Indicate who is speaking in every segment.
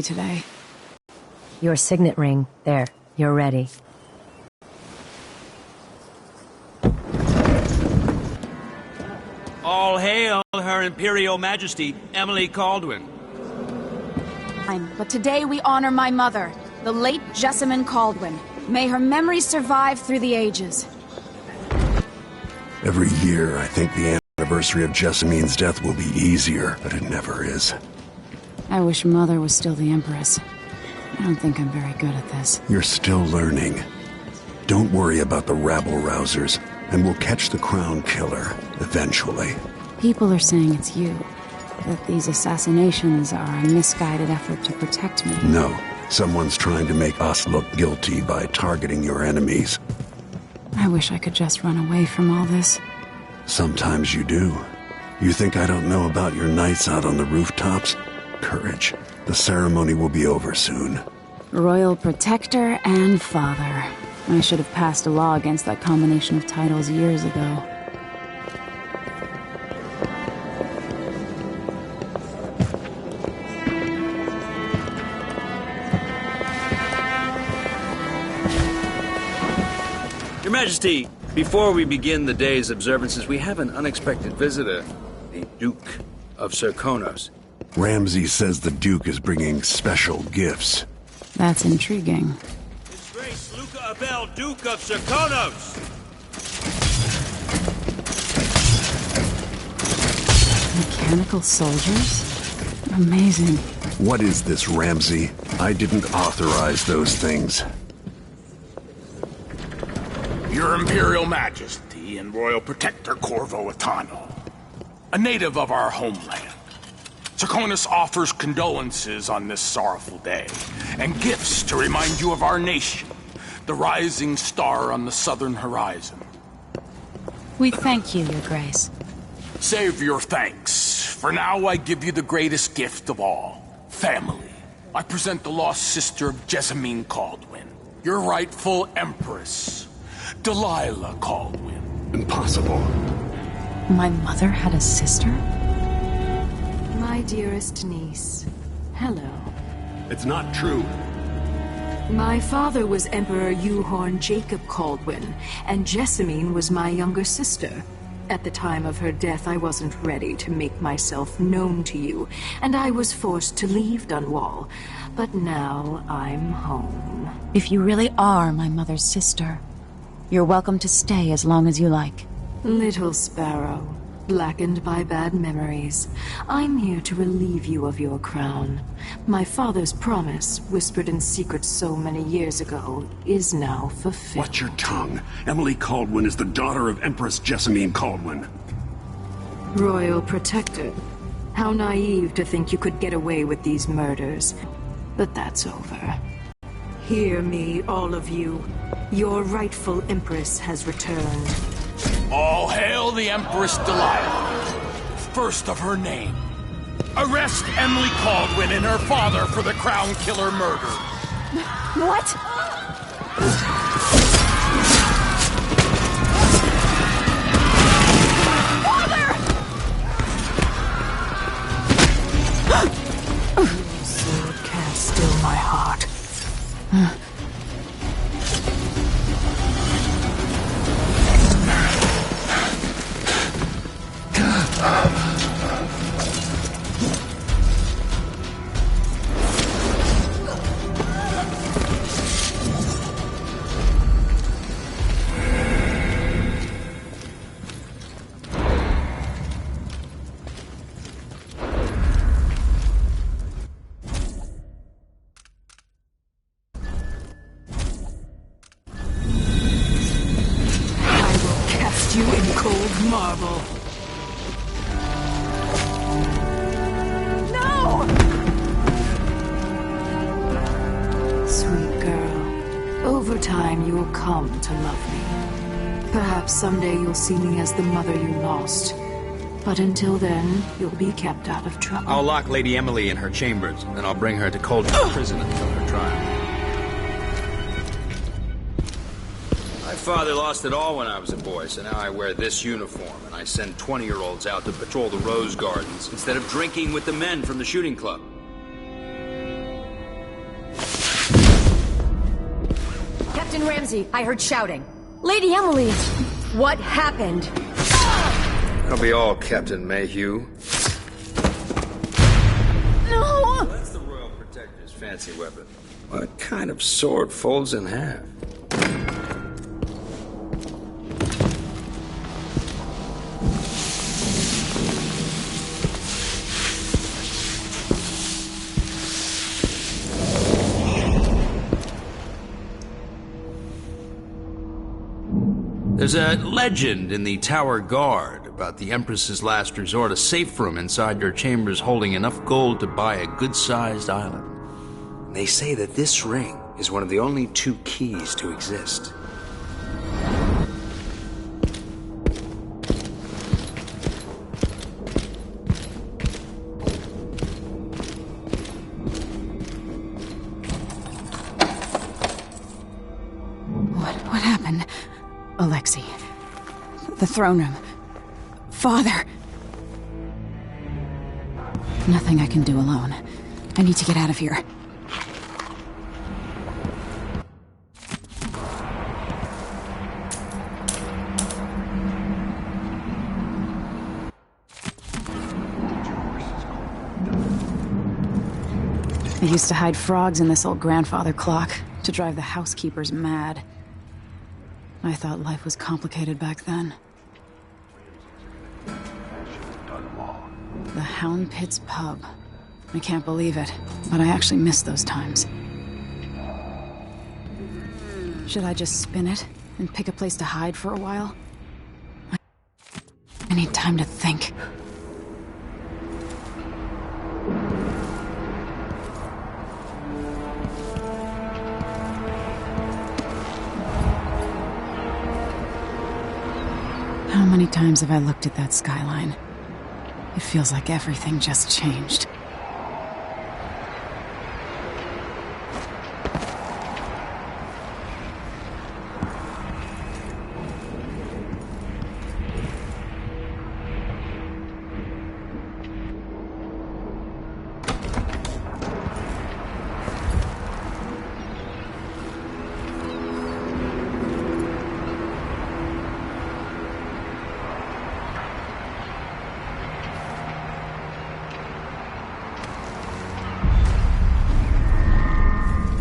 Speaker 1: today.
Speaker 2: Your signet ring. There, you're ready.
Speaker 3: All hail Her Imperial Majesty, Emily Caldwin.
Speaker 1: But today we honor my mother, the late Jessamine Caldwin. May her memory survive through the ages.
Speaker 4: Every year, I think the anniversary of Jessamine's death will be easier, but it never is.
Speaker 1: I wish Mother was still the Empress. I don't think I'm very good at this.
Speaker 4: You're still learning. Don't worry about the rabble-rousers, and we'll catch the Crown Killer, eventually.
Speaker 1: People are saying it's you. That these assassinations are a misguided effort to protect me.
Speaker 4: No. Someone's trying to make us look guilty by targeting your enemies.
Speaker 1: I wish I could just run away from all this.
Speaker 4: Sometimes you do. You think I don't know about your nights out on the rooftops? Courage. The ceremony will be over soon.
Speaker 1: Royal Protector and Father. I should have passed a law against that combination of titles years ago.
Speaker 3: Your Majesty, before we begin the day's observances, we have an unexpected visitor, the Duke of Serkonos.
Speaker 4: Ramsay says the Duke is bringing special gifts.
Speaker 1: That's intriguing.
Speaker 3: His Grace Luca Abel, Duke of Serkonos!
Speaker 1: Mechanical soldiers? Amazing.
Speaker 4: What is this, Ramsay? I didn't authorize those things.
Speaker 5: Your Imperial Majesty and Royal Protector Corvo Atano, a native of our homeland. Serkonos offers condolences on this sorrowful day, and gifts to remind you of our nation, the rising star on the southern horizon.
Speaker 1: We thank you, Your Grace.
Speaker 5: Save your thanks. For now, I give you the greatest gift of all, family. I present the lost sister of Jessamine Caldwin, your rightful Empress, Delilah Caldwin.
Speaker 4: Impossible.
Speaker 1: My mother had a sister?
Speaker 6: My dearest niece, hello.
Speaker 4: It's not true.
Speaker 6: My father was Emperor Euhorn Jacob Caldwin, and Jessamine was my younger sister. At the time of her death, I wasn't ready to make myself known to you, and I was forced to leave Dunwall. But now I'm home.
Speaker 1: If you really are my mother's sister, you're welcome to stay as long as you like.
Speaker 6: Little sparrow, blackened by bad memories, I'm here to relieve you of your crown. My father's promise, whispered in secret so many years ago, is now fulfilled.
Speaker 4: Watch your tongue. Emily Caldwin is the daughter of Empress Jessamine Caldwin.
Speaker 6: Royal Protector. How naive to think you could get away with these murders. But that's over. Hear me, all of you. Your rightful Empress has returned.
Speaker 5: All hail the Empress Delilah, first of her name. Arrest Emily Caldwin and her father for the Crown Killer murder.
Speaker 1: What?
Speaker 6: Your sword can't still my heart. You in cold marble. No! Sweet girl, over time you will come to love me. Perhaps someday you'll see me as the mother you lost. But until then, you'll be kept out of trouble.
Speaker 3: I'll lock Lady Emily in her chambers, then I'll bring her to Coldwood Prison until her trial. My father lost it all when I was a boy, so now I wear this uniform, and I send 20-year-olds out to patrol the rose gardens instead of drinking with the men from the shooting club.
Speaker 2: Captain Ramsey, I heard shouting. Lady Emily, what happened?
Speaker 3: That'll be all, Captain Mayhew.
Speaker 1: No!
Speaker 3: That's the Royal Protector's fancy weapon. What kind of sword folds in half? There's a legend in the Tower Guard about the Empress's last resort, a safe room inside your chambers holding enough gold to buy a good-sized island. And they say that this ring is one of the only 2 keys to exist.
Speaker 1: What happened? Alexei. The throne room. Father. Nothing I can do alone. I need to get out of here. I used to hide frogs in this old grandfather clock to drive the housekeepers mad. I thought life was complicated back then. The Hound Pit's pub. I can't believe it, but I actually miss those times. Should I just spin it and pick a place to hide for a while? I need time to think. How many times have I looked at that skyline? It feels like everything just changed.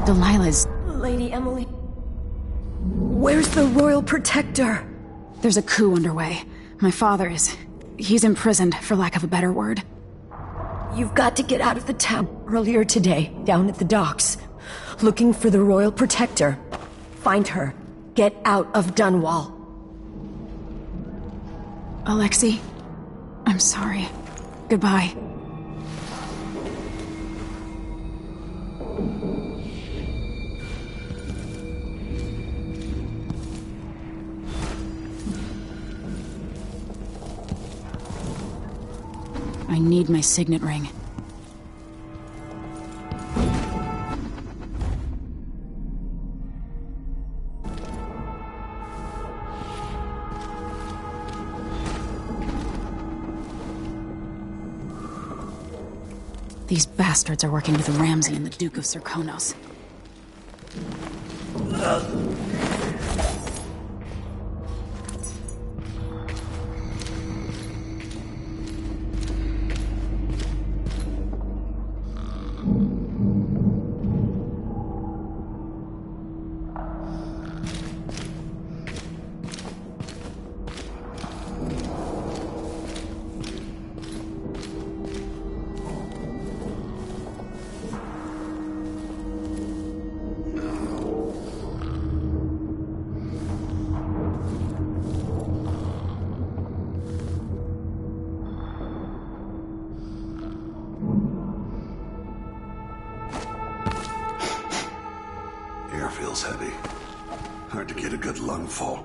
Speaker 1: Delilah's...
Speaker 2: Lady Emily, where's the Royal Protector?
Speaker 1: There's a coup underway. My father is... he's imprisoned, for lack of a better word.
Speaker 2: You've got to get out of the town. Earlier today, down at the docks, looking for the Royal Protector. Find her. Get out of Dunwall.
Speaker 1: Alexei, I'm sorry. Goodbye. I need my signet ring. These bastards are working with Ramsey and the Duke of Serkonos.
Speaker 4: Air feels heavy. Hard to get a good lungful.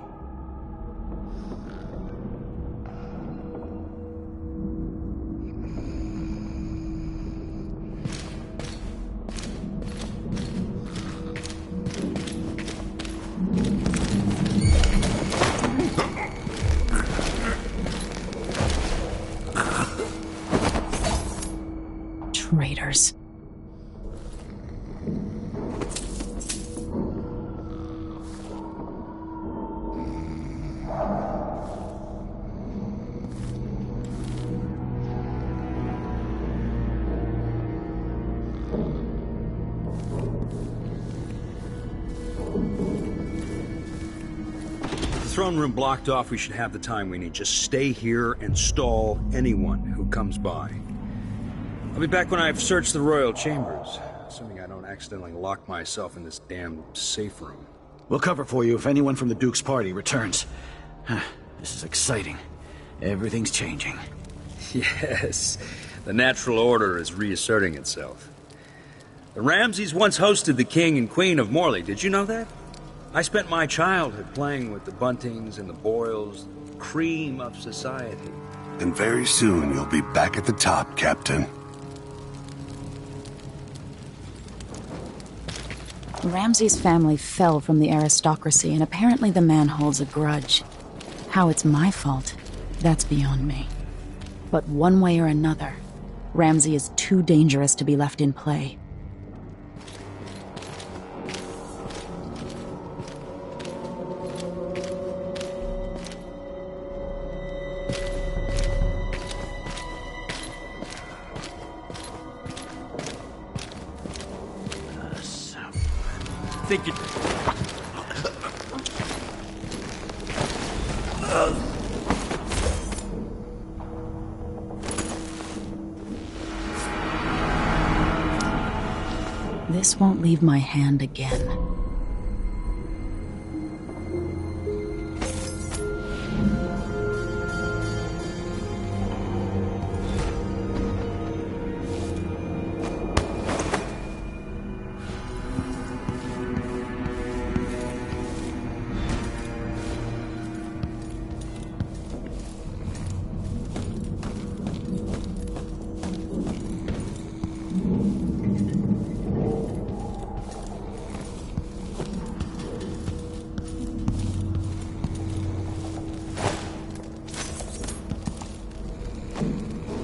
Speaker 7: throne room blocked off, we should have the time we need. Just stay here and stall anyone who comes by. I'll be back when I've searched the royal chambers, assuming I don't accidentally lock myself in this damn safe room.
Speaker 8: We'll cover for you if anyone from the Duke's party returns. This is exciting. Everything's changing.
Speaker 7: Yes, the natural order is reasserting itself. The Ramseys once hosted the King and Queen of Morley. Did you know that? I spent my childhood playing with the Buntings and the Boyles, the cream of society.
Speaker 4: And very soon you'll be back at the top, Captain.
Speaker 1: Ramsay's family fell from the aristocracy, and apparently the man holds a grudge. How it's my fault, that's beyond me. But one way or another, Ramsay is too dangerous to be left in play.
Speaker 5: Think it...
Speaker 1: This won't leave my hand again.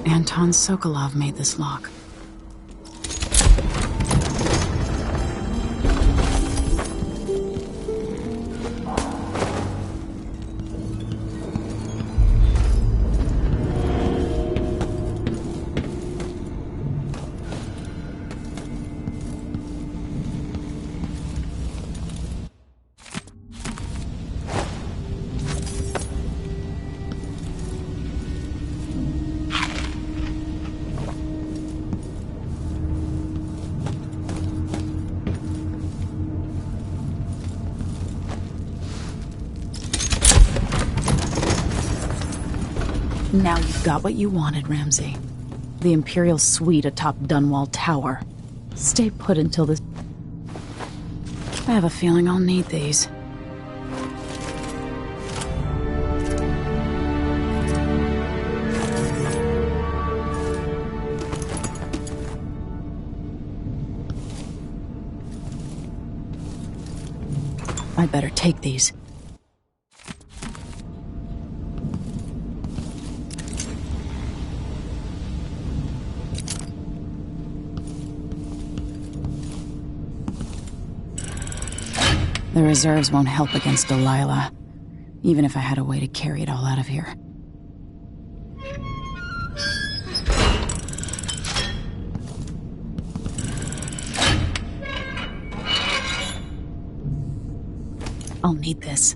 Speaker 1: Anton Sokolov made this lock. Now you've got what you wanted, Ramsay. The Imperial Suite atop DUNWALL Tower. Stay put until this... I have a feeling I'll need these. I better take these. The reserves won't help against Delilah, even if I had a way to carry it all out of here. I'll need this.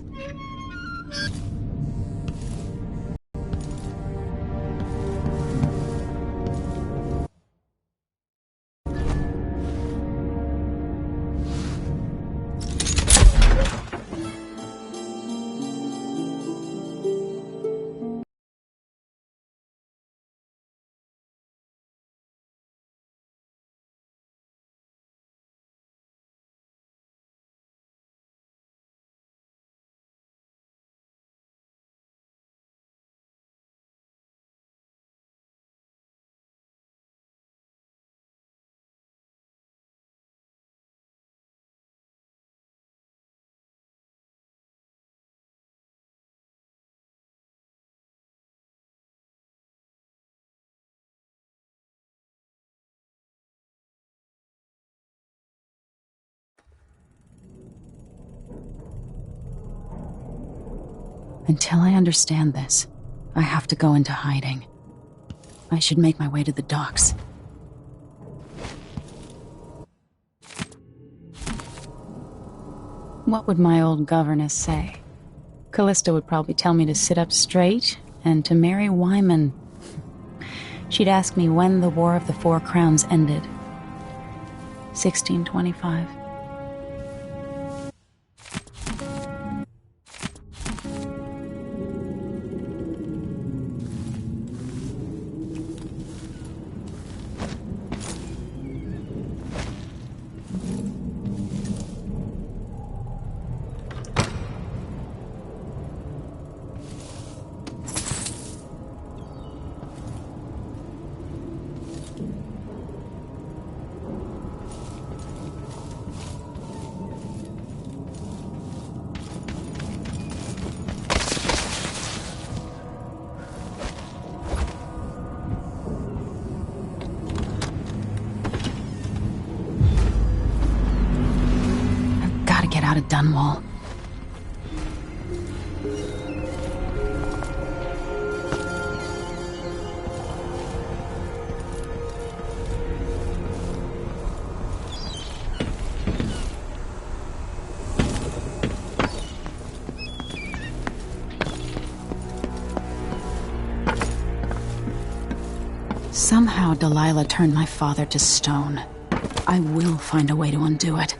Speaker 1: Until I understand this, I have to go into hiding. I should make my way to the docks. What would my old governess say? Callista would probably tell me to sit up straight and to marry Wyman. She'd ask me when the War of the Four Crowns ended. 1625. Out of DUNWALL. Somehow Delilah turned my father to stone. I will find a way to undo it.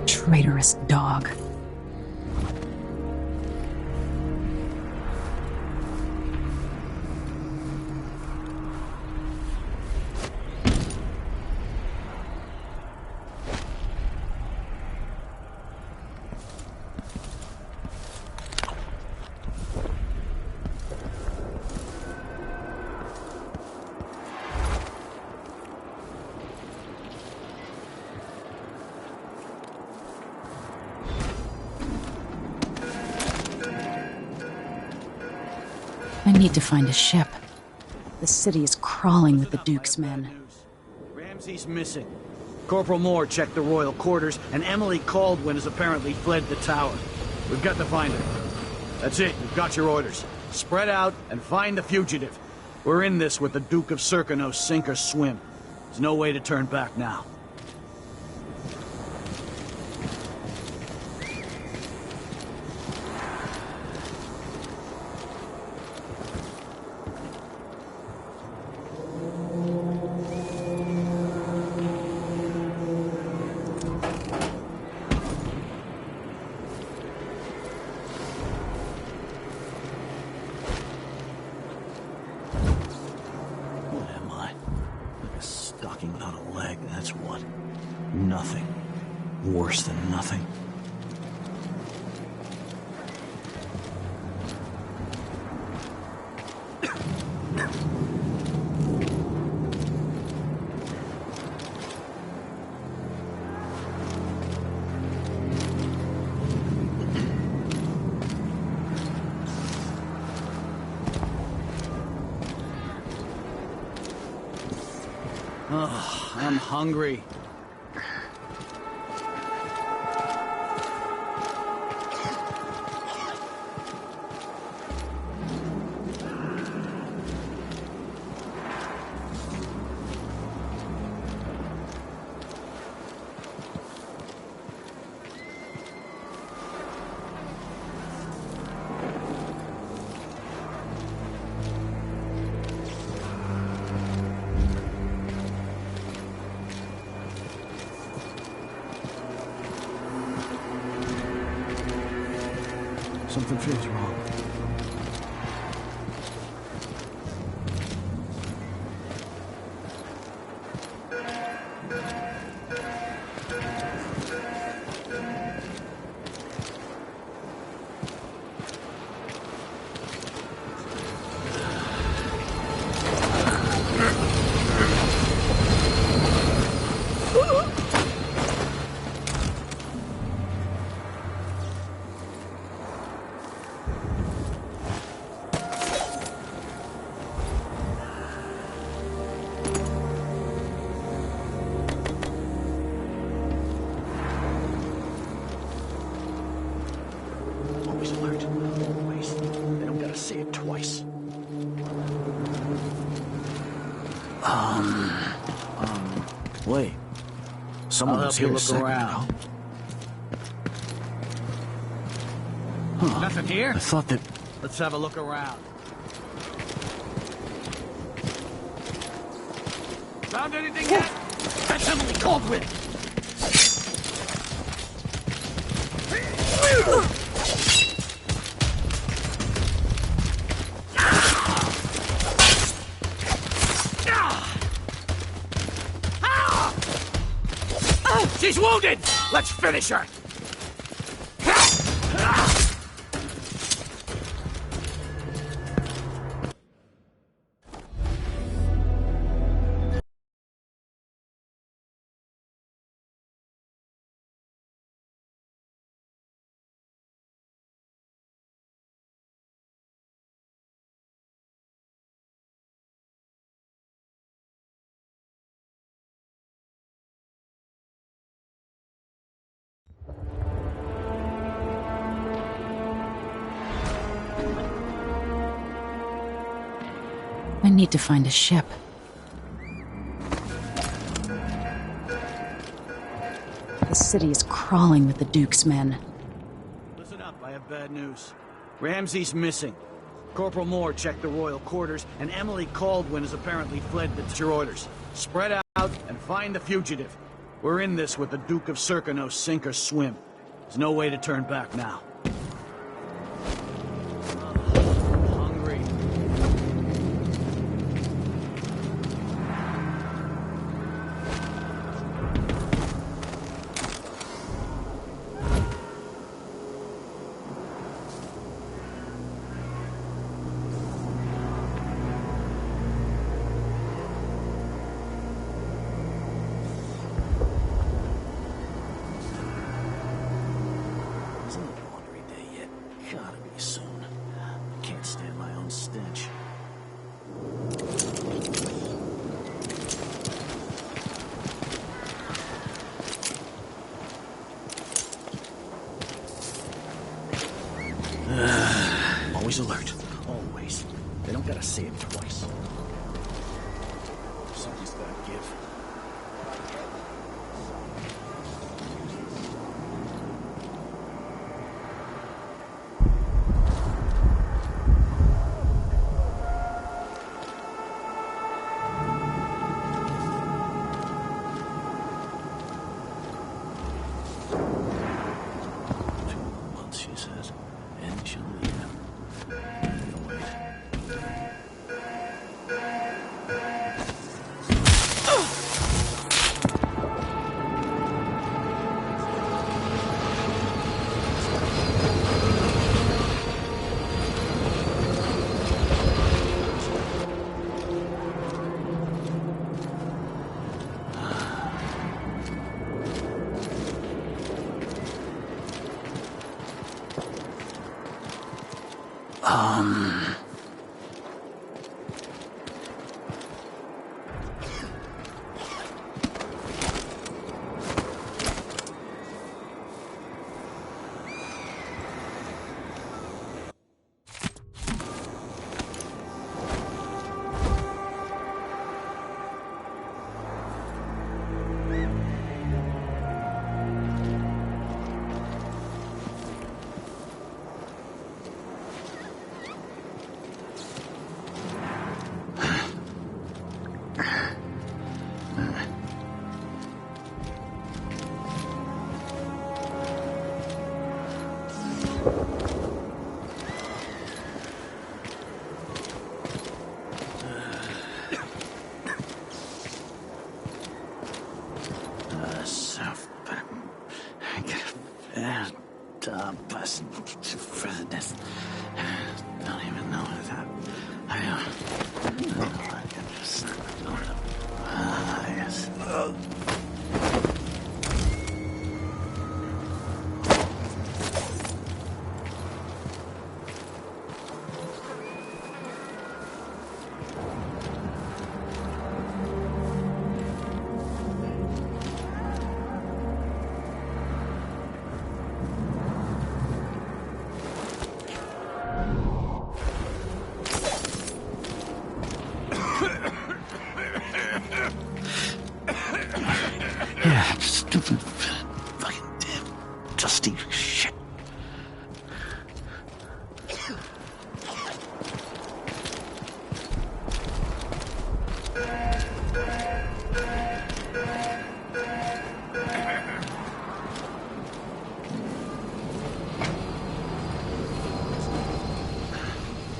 Speaker 1: Traitorous dog. I need to find a ship. The city is crawling with the Duke's men.
Speaker 8: Ramsey's missing. Corporal Moore checked the royal quarters, and Emily Caldwin has apparently fled the tower. We've got to find her. That's it. We've got your orders. Spread out and find the fugitive. We're in this with the Duke of Serkino, sink or swim. There's no way to turn back now. Without a leg, that's what? Nothing. Worse than nothing. Oh, I'm hungry. Something feels wrong.
Speaker 5: Someone
Speaker 8: I'll
Speaker 5: was
Speaker 8: help
Speaker 5: here
Speaker 8: you
Speaker 5: a
Speaker 8: look
Speaker 5: second
Speaker 8: around.
Speaker 5: ago. Huh.
Speaker 8: Nothing here?
Speaker 5: I thought that...
Speaker 8: Let's have a look around. Found anything yet?
Speaker 5: That's Emily Caldwell! She's wounded! Let's finish her!
Speaker 1: I need to find a ship. The city is crawling with the Duke's men.
Speaker 8: Listen up, I have bad news. Ramsey's missing. Corporal Moore checked the royal quarters, and Emily Caldwell has apparently fled. That's your orders. Spread out and find the fugitive. We're in this with the Duke of Serkino, sink or swim. There's no way to turn back now. Hungry.
Speaker 5: Isn't it laundry day yet? Gotta be soon. I can't stand my own stench. Always alert. Always. They don't gotta say it twice. Somebody's gotta give. She says, and she'll leave him. Wait. Don't even know that. I can just... yes.
Speaker 9: Yeah, stupid, fucking damn, dusty shit.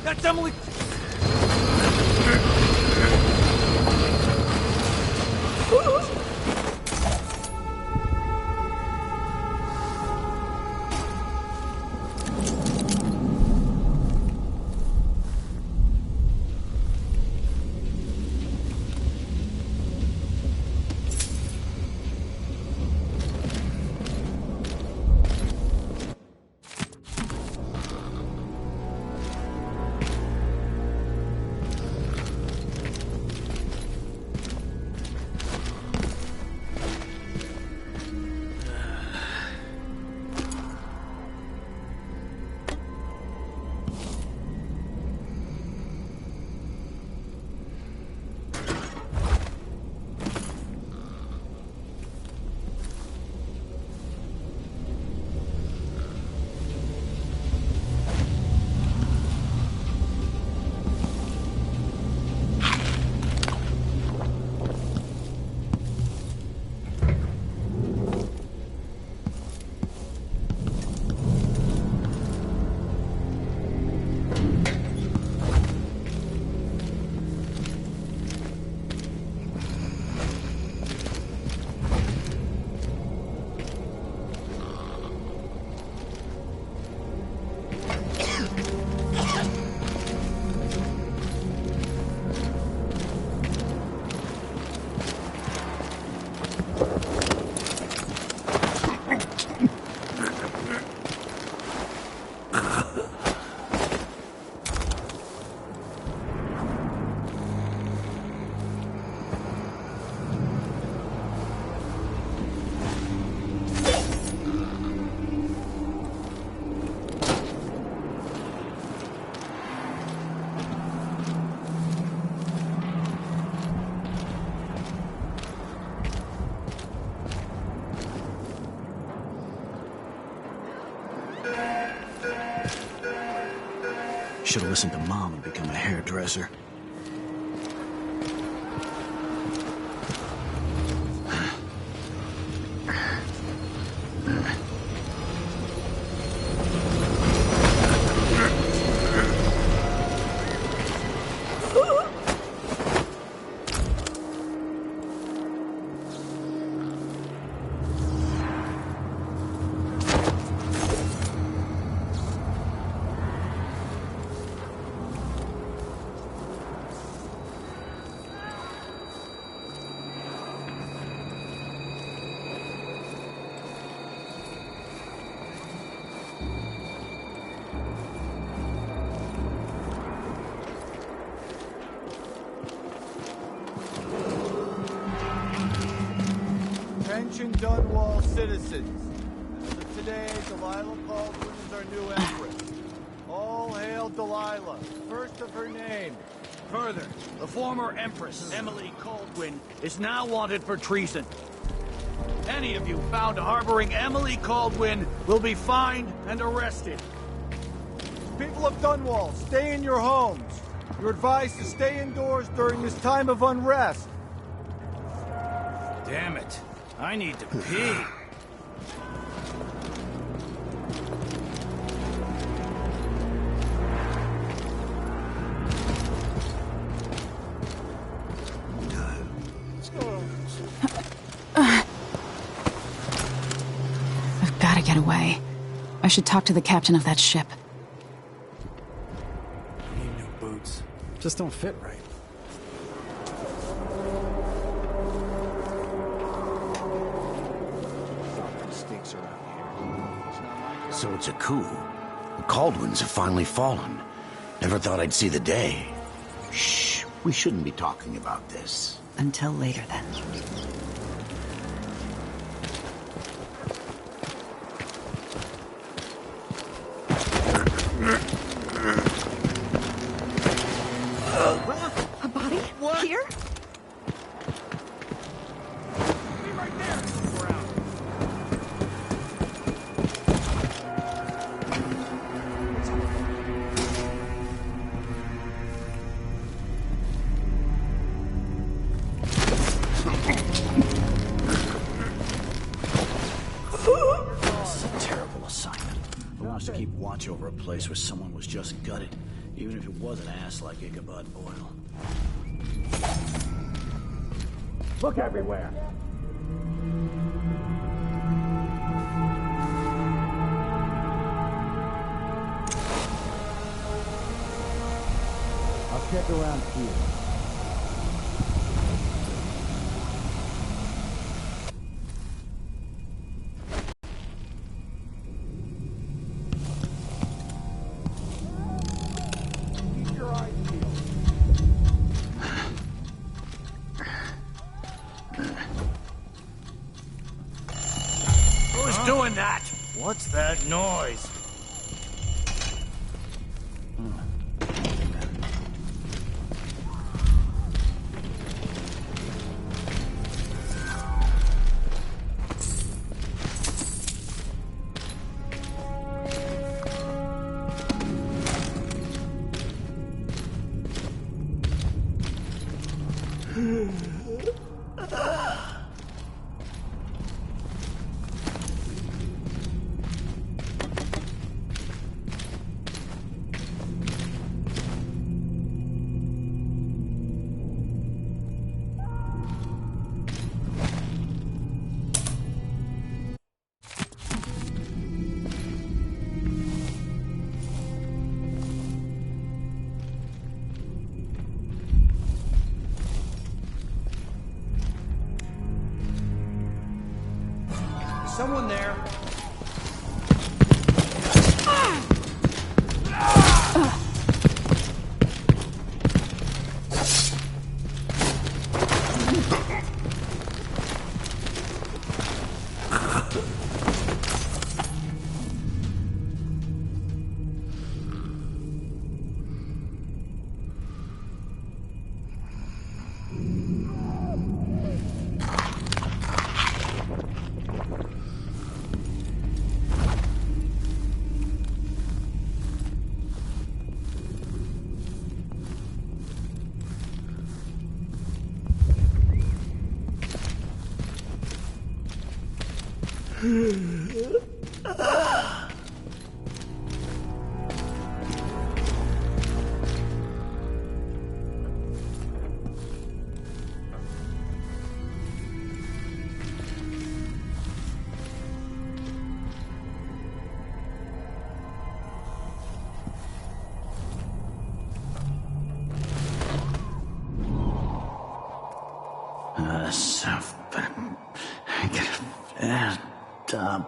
Speaker 8: That's Emily! Should have listened to Mom and become a hairdresser.
Speaker 10: Attention DUNWALL citizens. As of today, Delilah Caldwin is our new empress. All hail Delilah, first of her name.
Speaker 8: Further, the former Empress, Emily Caldwin, is now wanted for treason. Any of you found harboring Emily Caldwin will be fined and arrested.
Speaker 10: People of DUNWALL, stay in your homes. You're advised to stay indoors during this time of unrest.
Speaker 8: Damn it. I need to pee.
Speaker 1: I've got to get away. I should talk to the captain of that ship.
Speaker 11: I need new boots. Just don't fit right.
Speaker 9: So it's a coup. The Caldwins have finally fallen. Never thought I'd see the day. Shh, we shouldn't be talking about this.
Speaker 1: Until later, then.
Speaker 2: A body? What? Here?
Speaker 8: Be right there! gosh to keep watch over a place where someone was just gutted, even if it was an ass like Ichabod Boyle.
Speaker 10: Look everywhere! I'll check around here.
Speaker 8: Who's doing that?
Speaker 10: What's that noise?
Speaker 8: Someone there.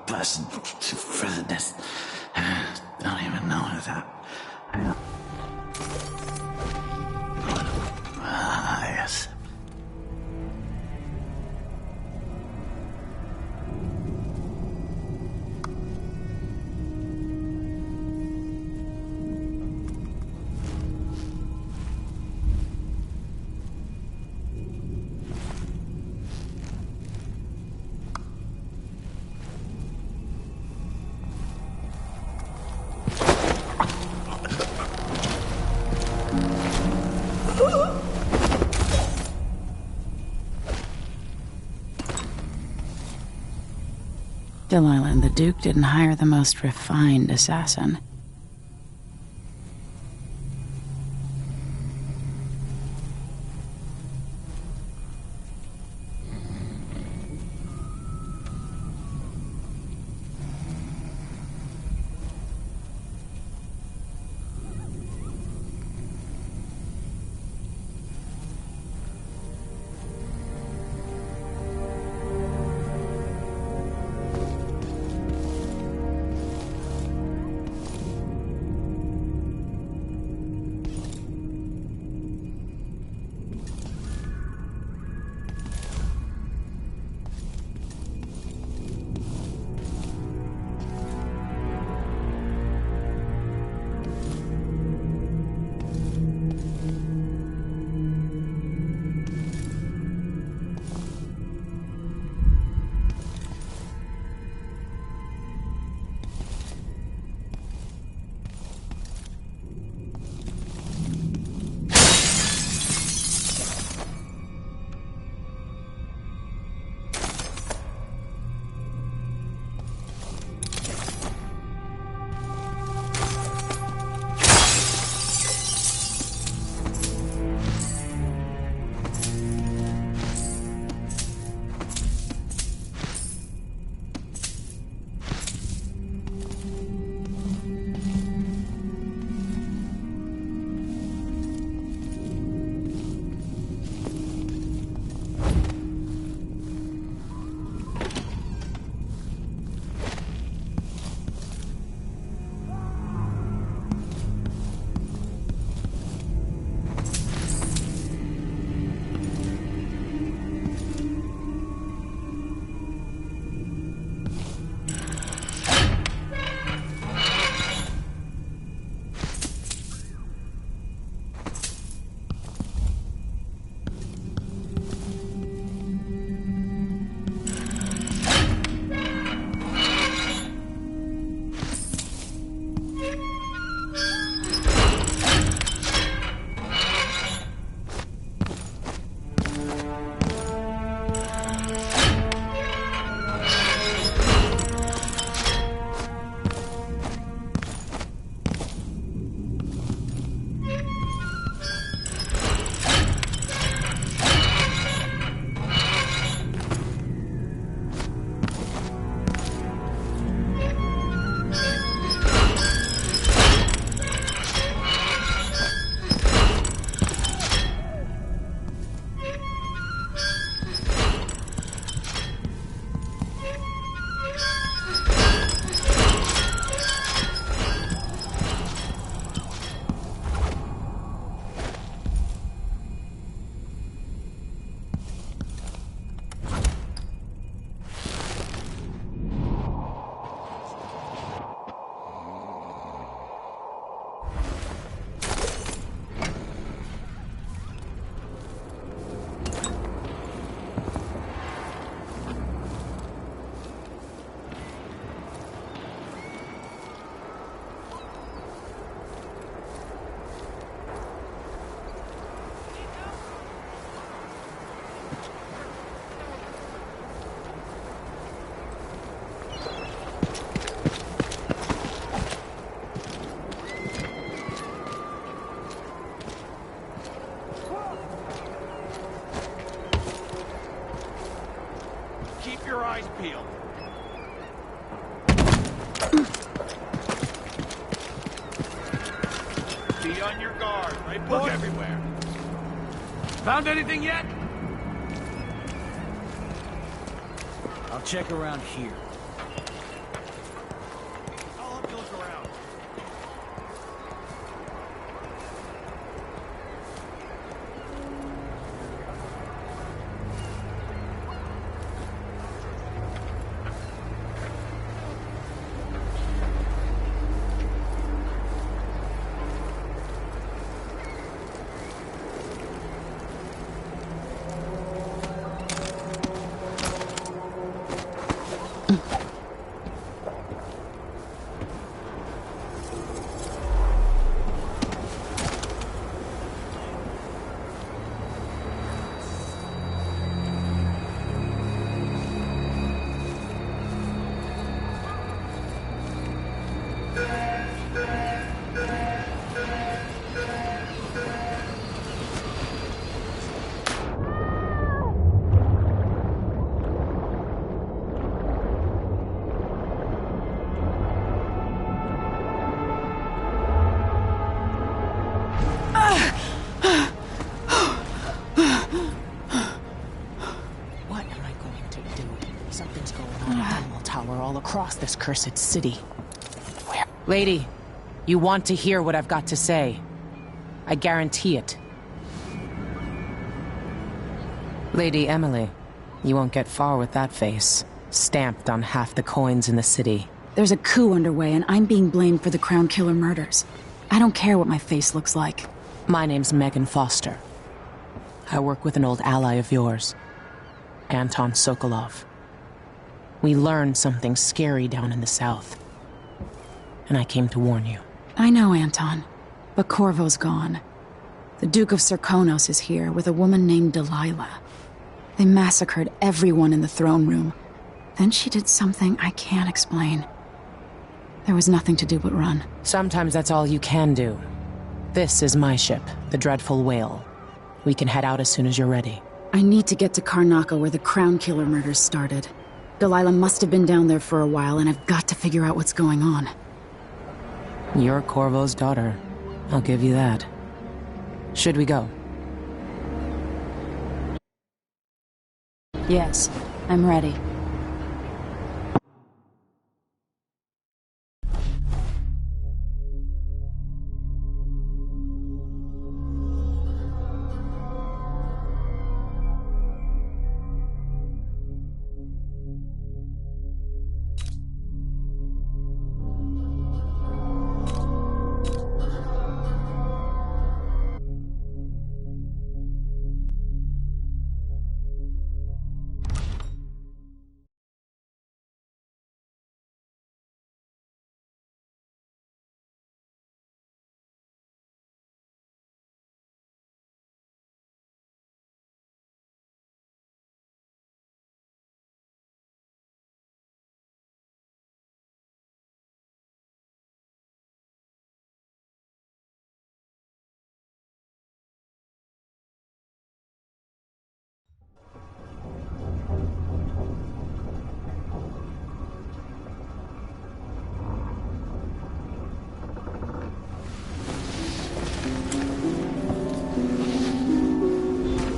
Speaker 8: Person for the death. Don't even know that. Yes.
Speaker 1: Delilah and the Duke didn't hire the most refined assassin.
Speaker 10: peeled. Be on your guard, right? Look everywhere.
Speaker 8: Found anything yet? I'll check around here.
Speaker 10: I'll have to look around.
Speaker 12: Across this cursed city. Where? Lady, you want to hear what I've got to say. I guarantee it. Lady Emily, you won't get far with that face. Stamped on half the coins in the city.
Speaker 1: There's a coup underway and I'm being blamed for the Crown Killer murders. I don't care what my face looks like.
Speaker 12: My name's Megan Foster. I work with an old ally of yours, Anton Sokolov. We learned something scary down in the south. And I came to warn you.
Speaker 1: I know, Anton. But Corvo's gone. The Duke of Serkonos is here with a woman named Delilah. They massacred everyone in the throne room. Then she did something I can't explain. There was nothing to do but run.
Speaker 12: Sometimes that's all you can do. This is my ship, the Dreadful Whale. We can head out as soon as you're ready.
Speaker 1: I need to get to Karnaca where the Crown Killer murders started. Delilah must have been down there for a while, and I've got to figure out what's going on.
Speaker 12: You're Corvo's daughter. I'll give you that. Should we go?
Speaker 1: Yes, I'm ready.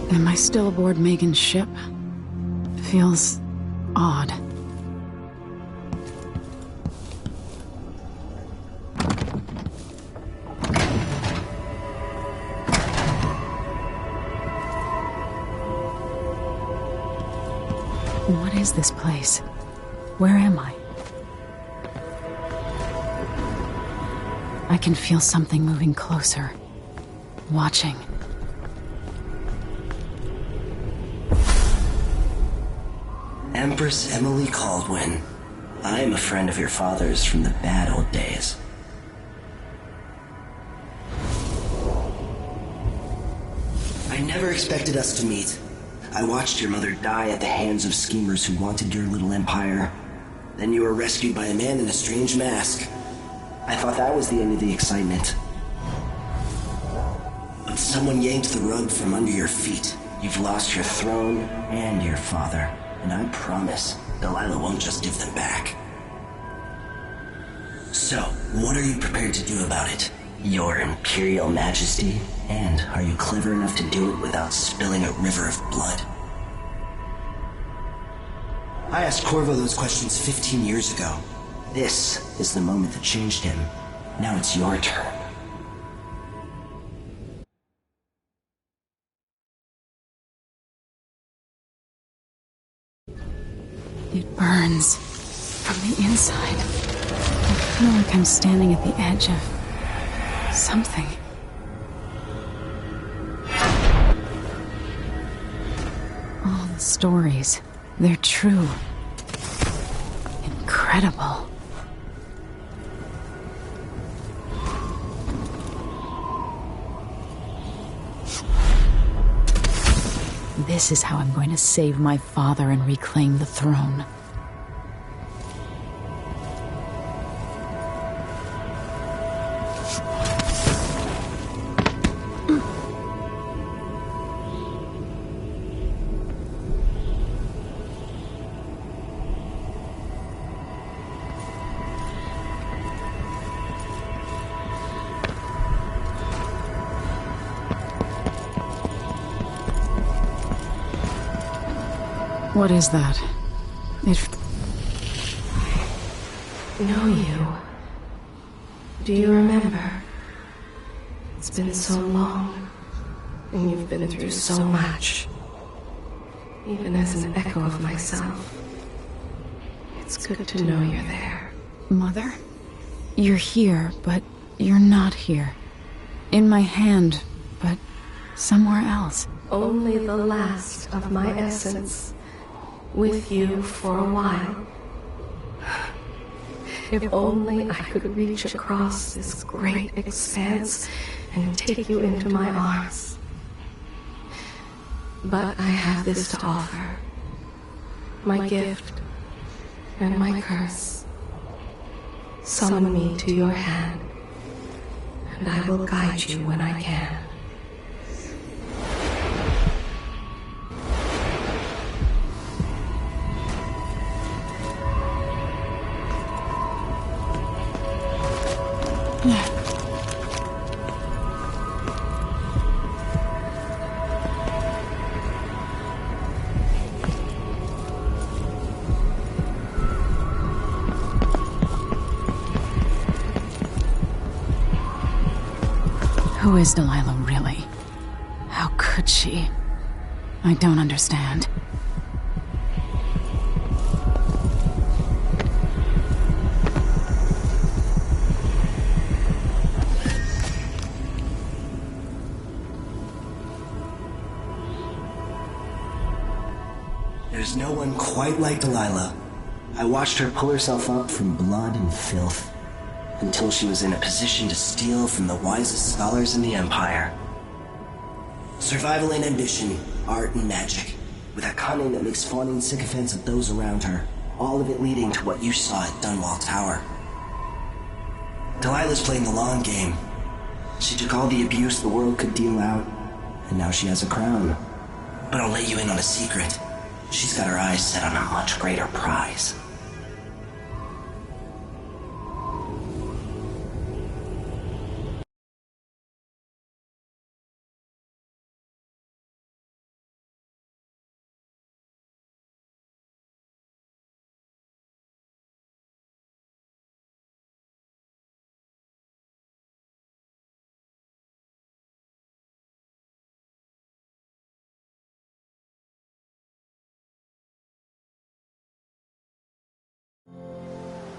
Speaker 1: Am I still aboard Megan's ship? Feels odd. What is this place? Where am I? I can feel something moving closer. Watching.
Speaker 13: Empress Emily Caldwin. I'm a friend of your father's from the bad old days. I never expected us to meet. I watched your mother die at the hands of schemers who wanted your little empire. Then you were rescued by a man in a strange mask. I thought that was the end of the excitement. But someone yanked the rug from under your feet. You've lost your throne and your father. And I promise, Delilah won't just give them back. So, what are you prepared to do about it, Your Imperial Majesty? And are you clever enough to do it without spilling a river of blood? I asked Corvo those questions 15 years ago. This is the moment that changed him. Now it's your turn.
Speaker 1: It burns from the inside. I feel like I'm standing at the edge of something. All the stories, they're true. Incredible. This is how I'm going to save my father and reclaim the throne. What is that?
Speaker 2: I know you. Do you remember? It's been so long, and you've been through so much. Even as an echo of myself, it's good to know you're there.
Speaker 1: Mother? You're here, but you're not here. In my hand, but somewhere else.
Speaker 2: Only the last of my essence. With you for a while. If only I could reach across this great expanse and take you into my arms. But I have this to offer. My gift and my curse. Summon me to your hand, and I will guide you when I can.
Speaker 1: Who is Delilah really? How could she? I don't understand.
Speaker 13: There's no one quite like Delilah. I watched her pull herself up from blood and filth, until she was in a position to steal from the wisest scholars in the Empire. Survival and ambition, art and magic, with a cunning that makes fawning sycophants of those around her, all of it leading to what you saw at DUNWALL Tower. Delilah's playing the long game. She took all the abuse the world could deal out, and now she has a crown. But I'll let you in on a secret. She's got her eyes set on a much greater prize.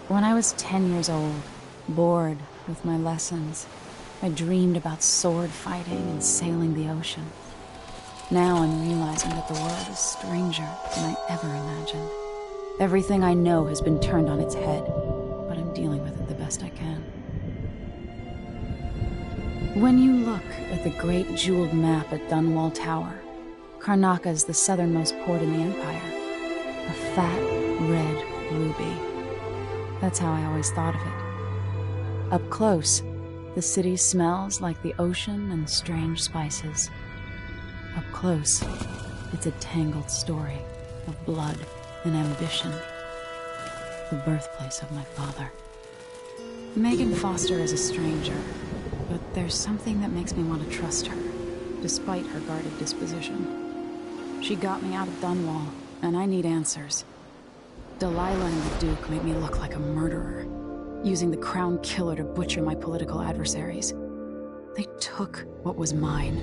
Speaker 1: When I was 10 years old, bored with my lessons, I dreamed about sword fighting and sailing the ocean. Now I'm realizing that the world is stranger than I ever imagined. Everything I know has been turned on its head, but I'm dealing with it the best I can. When you look at the great jeweled map at DUNWALL Tower, Karnaca is the southernmost port in the Empire. A fat, red ruby. That's how I always thought of it. Up close, the city smells like the ocean and strange spices. Up close, it's a tangled story of blood and ambition. The birthplace of my father. Megan Foster is a stranger, but there's something that makes me want to trust her, despite her guarded disposition. She got me out of Dunwall, and I need answers. Delilah and the Duke made me look like a murderer, using the Crown Killer to butcher my political adversaries. They took what was mine,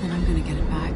Speaker 1: and I'm gonna get it back.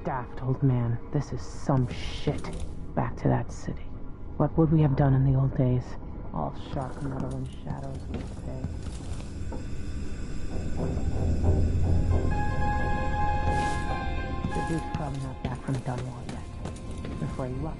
Speaker 12: Daft old man, this is some shit. Back to that city. What would we have done in the old days? All sharp metal and shadows would stay. The Duke's probably not back from Dunwall yet. Before he left.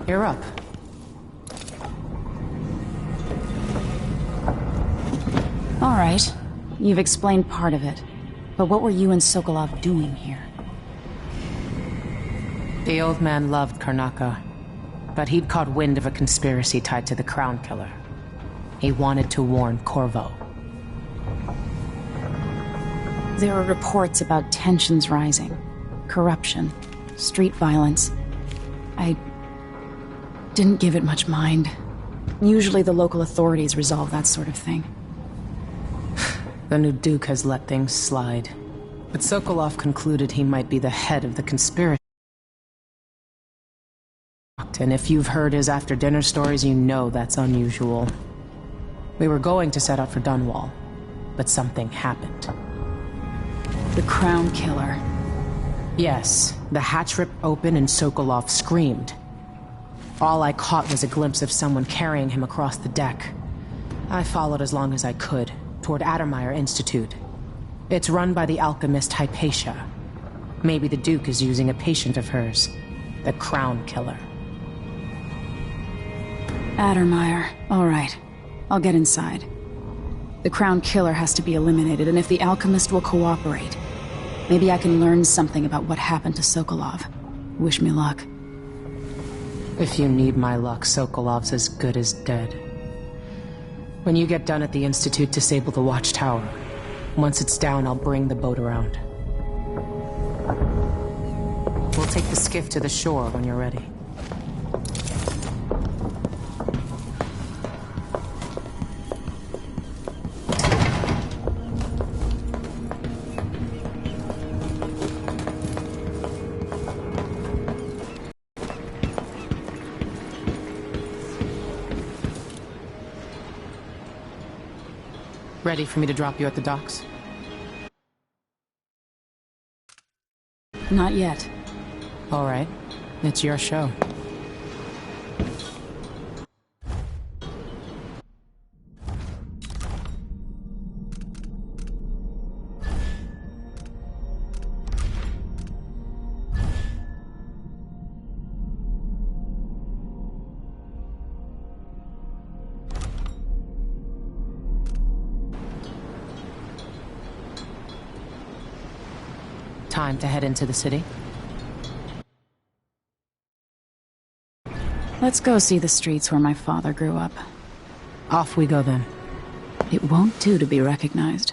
Speaker 12: You're up.
Speaker 1: All right. You've explained part of it. But what were you and Sokolov doing here?
Speaker 12: The old man loved Karnaca, but he'd caught wind of a conspiracy tied to the Crown Killer. He wanted to warn Corvo.
Speaker 1: There were reports about tensions rising, corruption, street violence. I didn't give it much mind. Usually the local authorities resolve that sort of thing.
Speaker 12: The new Duke has let things slide. But Sokolov concluded he might be the head of the conspiracy. And if you've heard his after-dinner stories, you know that's unusual. We were going to set out for Dunwall, but something happened.
Speaker 1: The Crown Killer.
Speaker 12: Yes, the hatch ripped open and Sokolov screamed. All I caught was a glimpse of someone carrying him across the deck. I followed as long as I could, toward Addermeyer Institute. It's run by the alchemist Hypatia. Maybe the Duke is using a patient of hers, the Crown Killer.
Speaker 1: Addermeyer. All right. I'll get inside. The Crown Killer has to be eliminated, and if the alchemist will cooperate, maybe I can learn something about what happened to Sokolov. Wish me luck.
Speaker 12: If you need my luck, Sokolov's as good as dead. When you get done at the Institute, disable the watchtower. Once it's down, I'll bring the boat around. We'll take the skiff to the shore when you're ready. Ready for me to drop you at the docks?
Speaker 1: Not yet.
Speaker 12: All right. It's your show. Time to head into the city?
Speaker 1: Let's go see the streets where my father grew up.
Speaker 12: Off we go then.
Speaker 1: It won't do to be recognized.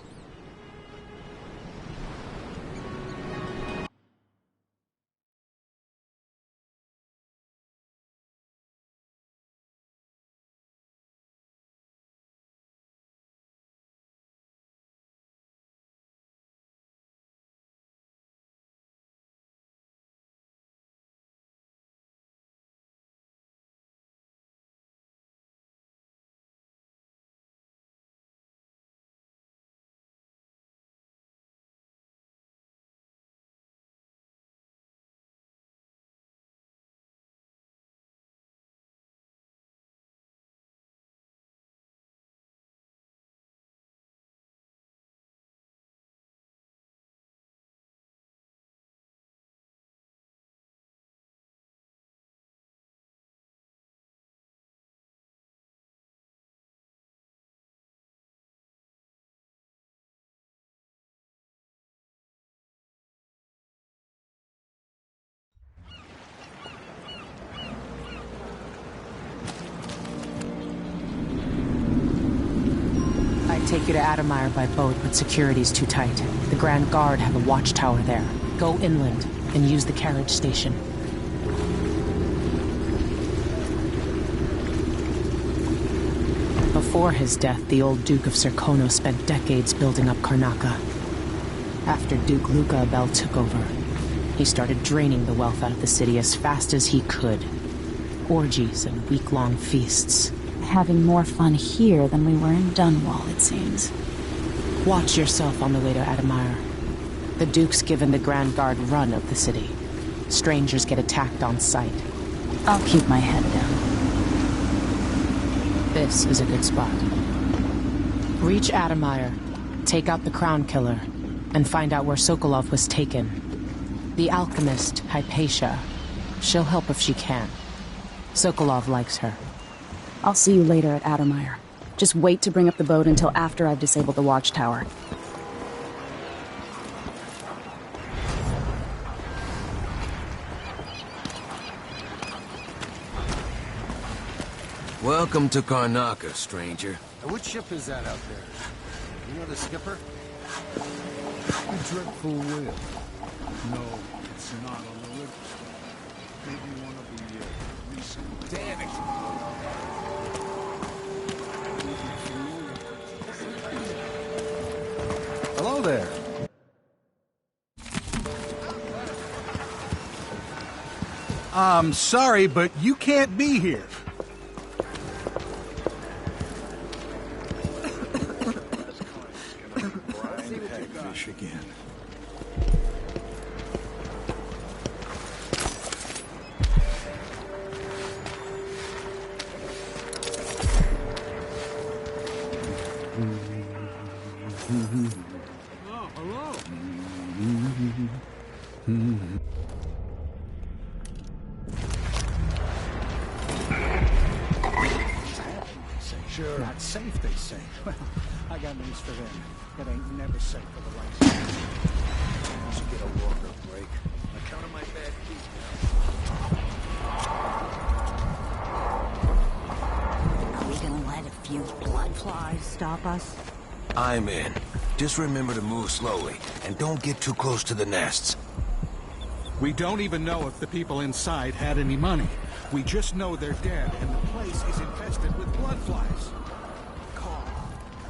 Speaker 12: Take you to Addermeyer by boat, but security's too tight. The Grand Guard have a watchtower there. Go inland and use the carriage station. Before his death, the old Duke of Serkonos spent decades building up Karnaca. After Duke Luca Abel took over, he started draining the wealth out of the city as fast as he could. Orgies and week-long feasts.
Speaker 1: Having more fun here than we were in Dunwall, it seems.
Speaker 12: Watch yourself on the way to Addermeyer. The Duke's given the Grand Guard run of the city. Strangers get attacked on sight.
Speaker 1: I'll keep my head down.
Speaker 12: This is a good spot. Reach Addermeyer, take out the Crown Killer, and find out where Sokolov was taken. The alchemist, Hypatia. She'll help if she can. Sokolov likes her.
Speaker 1: I'll see you later at Addermeyer. Just wait to bring up the boat until after I've disabled the watchtower.
Speaker 14: Welcome to Karnaka, stranger.
Speaker 10: Which ship is that out there? You know the skipper?
Speaker 8: A dreadful whale. No, it's not on the river. Maybe one of the recent...
Speaker 14: Damn it!
Speaker 10: Hello there. I'm sorry, but you can't be here.
Speaker 4: Fish again.
Speaker 8: Oh, hello.
Speaker 10: Sure.
Speaker 8: Not safe, they say. Well, I got news for them. It ain't never safe for the likes of us.
Speaker 14: I should get a walker break. I counted my bad feet.
Speaker 15: Are we gonna let a few blood flies stop us?
Speaker 14: I'm in. Just remember to move slowly, and don't get too close to the nests.
Speaker 8: We don't even know if the people inside had any money. We just know they're dead, and the place is infested with blood flies.
Speaker 14: Calm.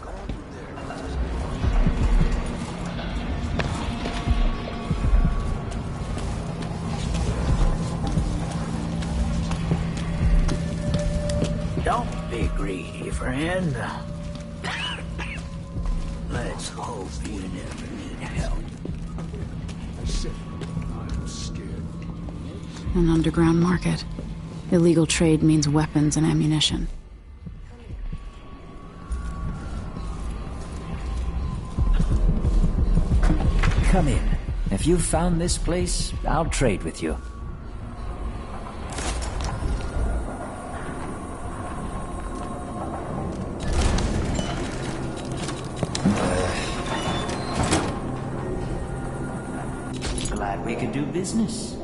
Speaker 14: Go on through
Speaker 16: there. Don't be greedy, friend. Let's hope you never need help.
Speaker 8: I'm scared.
Speaker 1: An underground market. Illegal trade means weapons and ammunition.
Speaker 16: Come in. If you've found this place, I'll trade with you. Glad we could do business.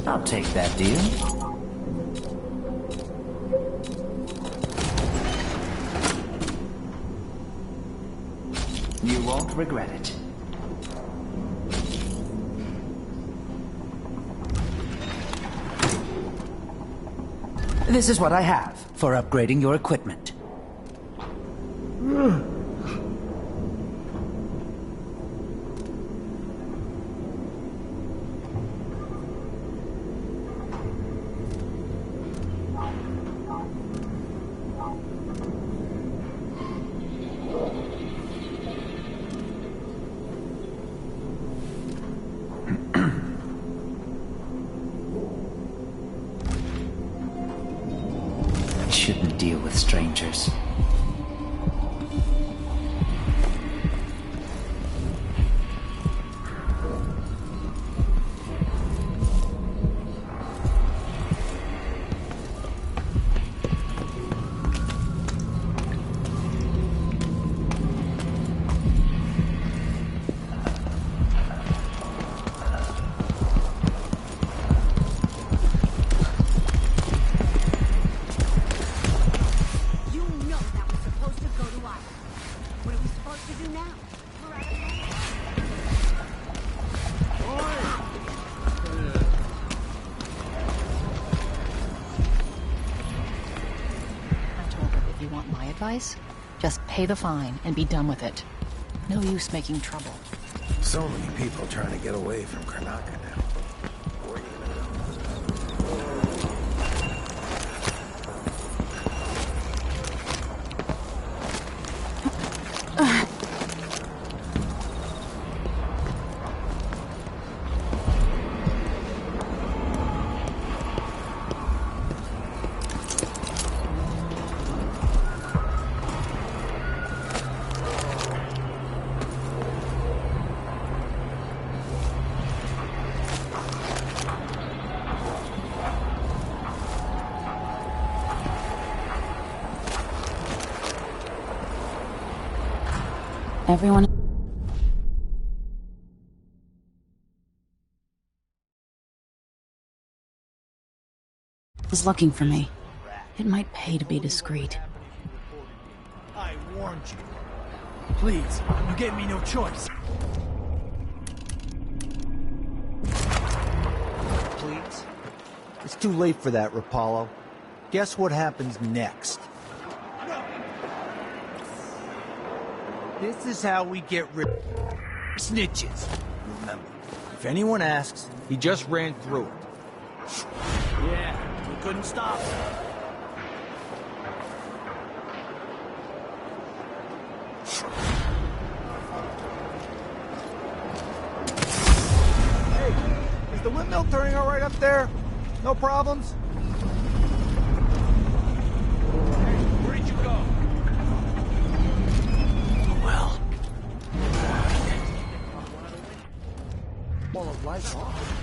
Speaker 16: I'll take that deal. You won't regret it. This is what I have for upgrading your equipment. Shouldn't deal with strangers.
Speaker 17: Just pay the fine and be done with it. No use making trouble.
Speaker 14: So many people trying to get away from Karnaka now.
Speaker 1: Everyone is looking for me. It might pay to be discreet.
Speaker 10: I warned you. Please, you gave me no choice. Please? It's too late for that, Rapallo. Guess what happens next? This is how we get rid of snitches. Remember, if anyone asks, he just ran through it. Yeah, we couldn't stop him. Hey, is the windmill turning all right up there? No problems? Hey, where did you go? Well. Well, the lights off.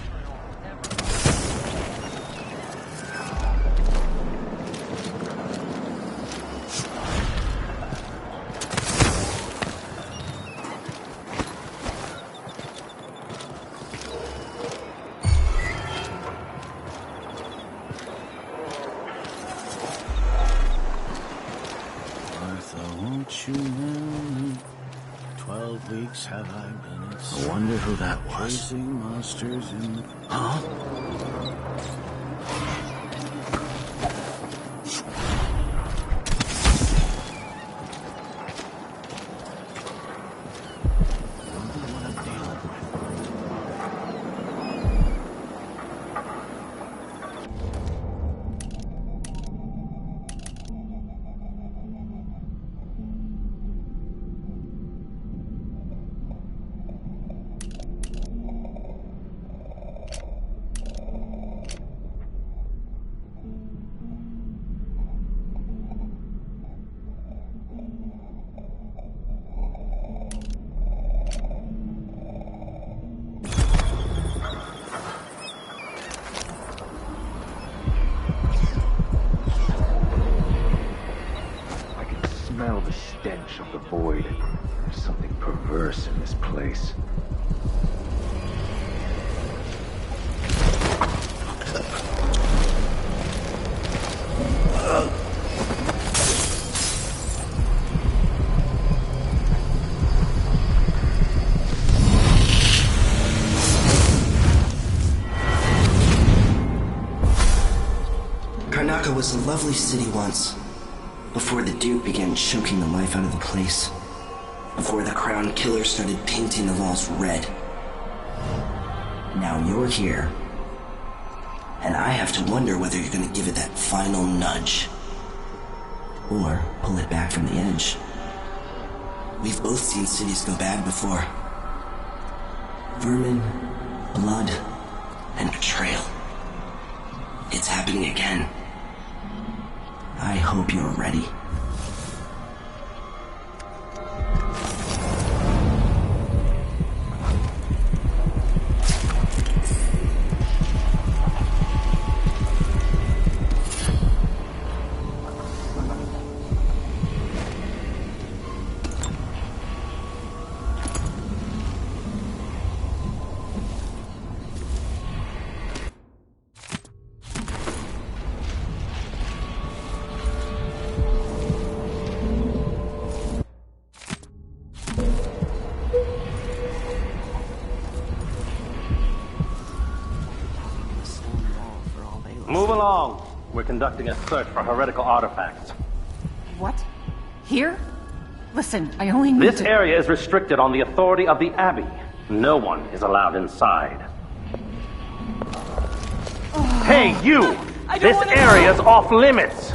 Speaker 8: You know, 12 weeks have I been at sea. I wonder who that was. Chasing monsters in the... Huh?
Speaker 18: Smell the stench of the void. There's something perverse in this place.
Speaker 13: Karnaca was a lovely city once. Before the Duke began choking the life out of the place. Before the Crown Killer started painting the walls red. Now you're here. And I have to wonder whether you're gonna give it that final nudge. Or pull it back from the edge. We've both seen cities go bad before. Vermin, blood, and betrayal. It's happening again. I hope you're ready.
Speaker 19: Move along. We're conducting a search for heretical artifacts.
Speaker 17: What? Here? Listen, I only need
Speaker 19: This area is restricted on the authority of the Abbey. No one is allowed inside. Hey, you! This area's off limits!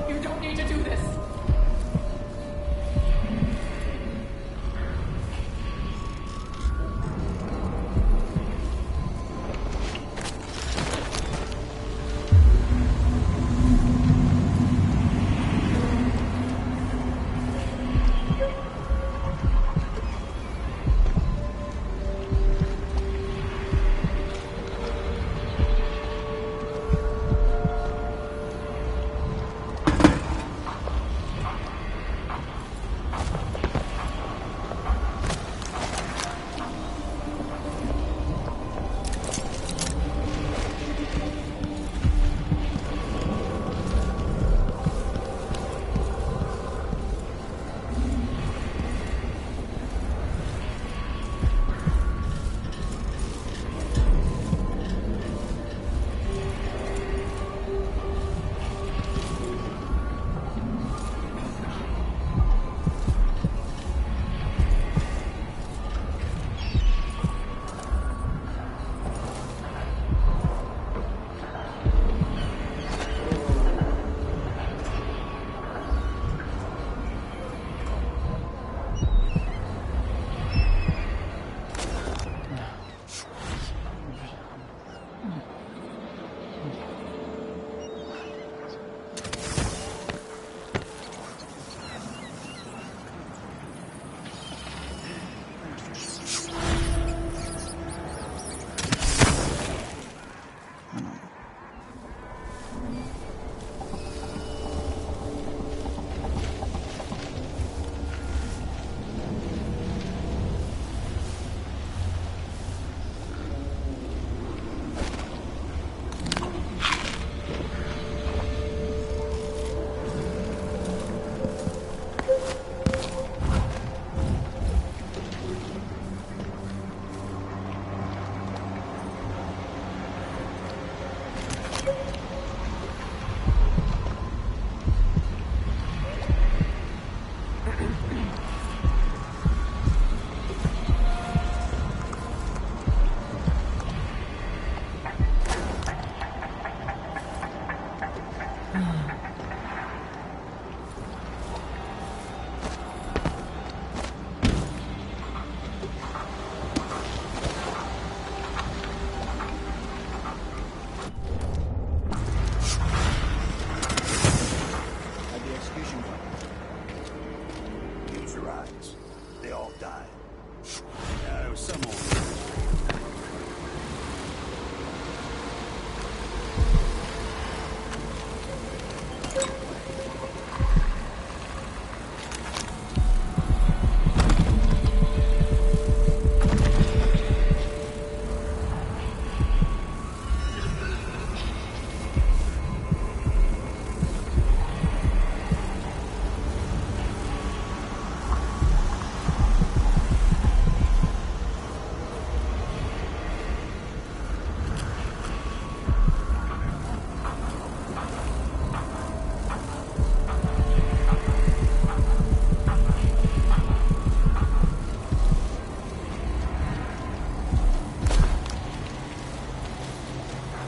Speaker 17: You don't need to do this.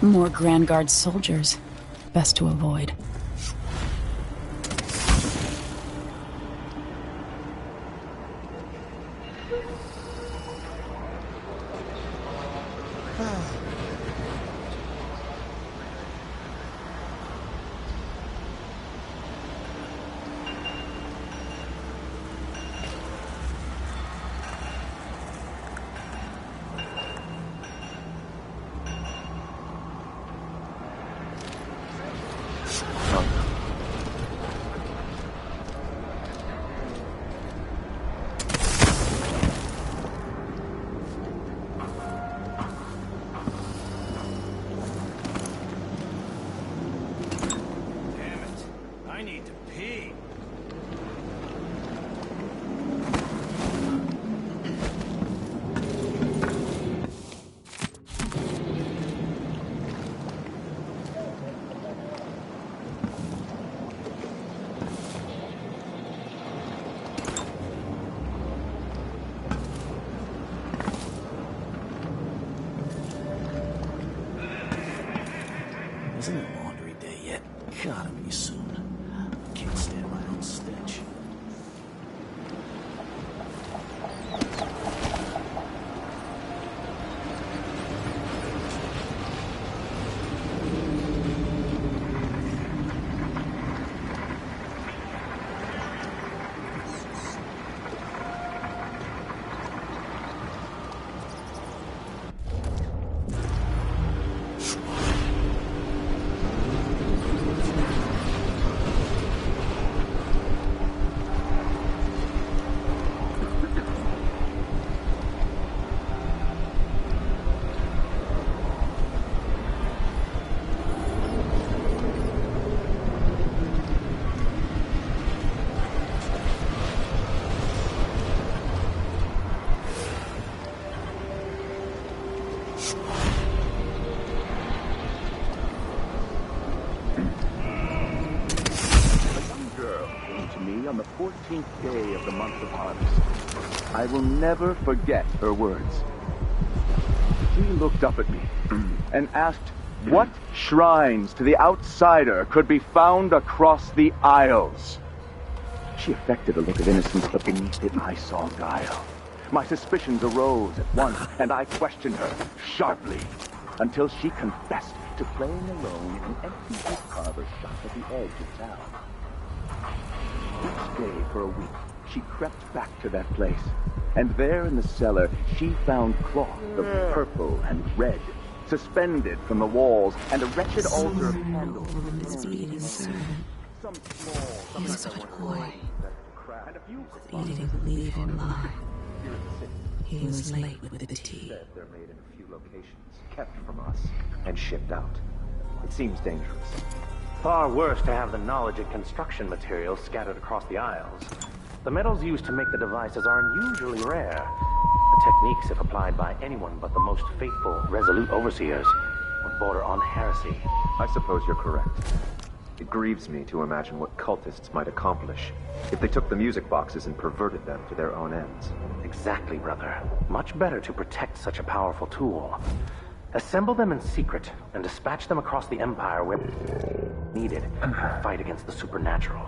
Speaker 1: More Grand Guard soldiers. Best to avoid.
Speaker 11: Isn't it laundry day yet? Gotta be soon. Can't stand my own stench.
Speaker 18: On the 14th day of the month of harvest. I will never forget her words. She looked up at me and asked what shrines to the outsider could be found across the Isles. She affected a look of innocence, but beneath it I saw guile. My suspicions arose at once, and I questioned her sharply until she confessed to playing alone in an empty wood carver shop at the edge of town. Each day for a week, she crept back to that place, and there in the cellar, she found cloth of purple and red, suspended from the walls, and a wretched altar of candles.
Speaker 2: Bleeding servant. He is but a boy. Needing to leave him lie. He was late with the tea.
Speaker 18: They're made in a few locations, kept from us, and shipped out. It seems dangerous.
Speaker 19: Far worse to have the knowledge of construction materials scattered across the Isles. The metals used to make the devices are unusually rare. The techniques, if applied by anyone but the most faithful, resolute overseers, would border on heresy.
Speaker 18: I suppose you're correct. It grieves me to imagine what cultists might accomplish if they took the music boxes and perverted them to their own ends.
Speaker 19: Exactly, brother. Much better to protect such a powerful tool. Assemble them in secret and dispatch them across the Empire where needed to fight against the supernatural.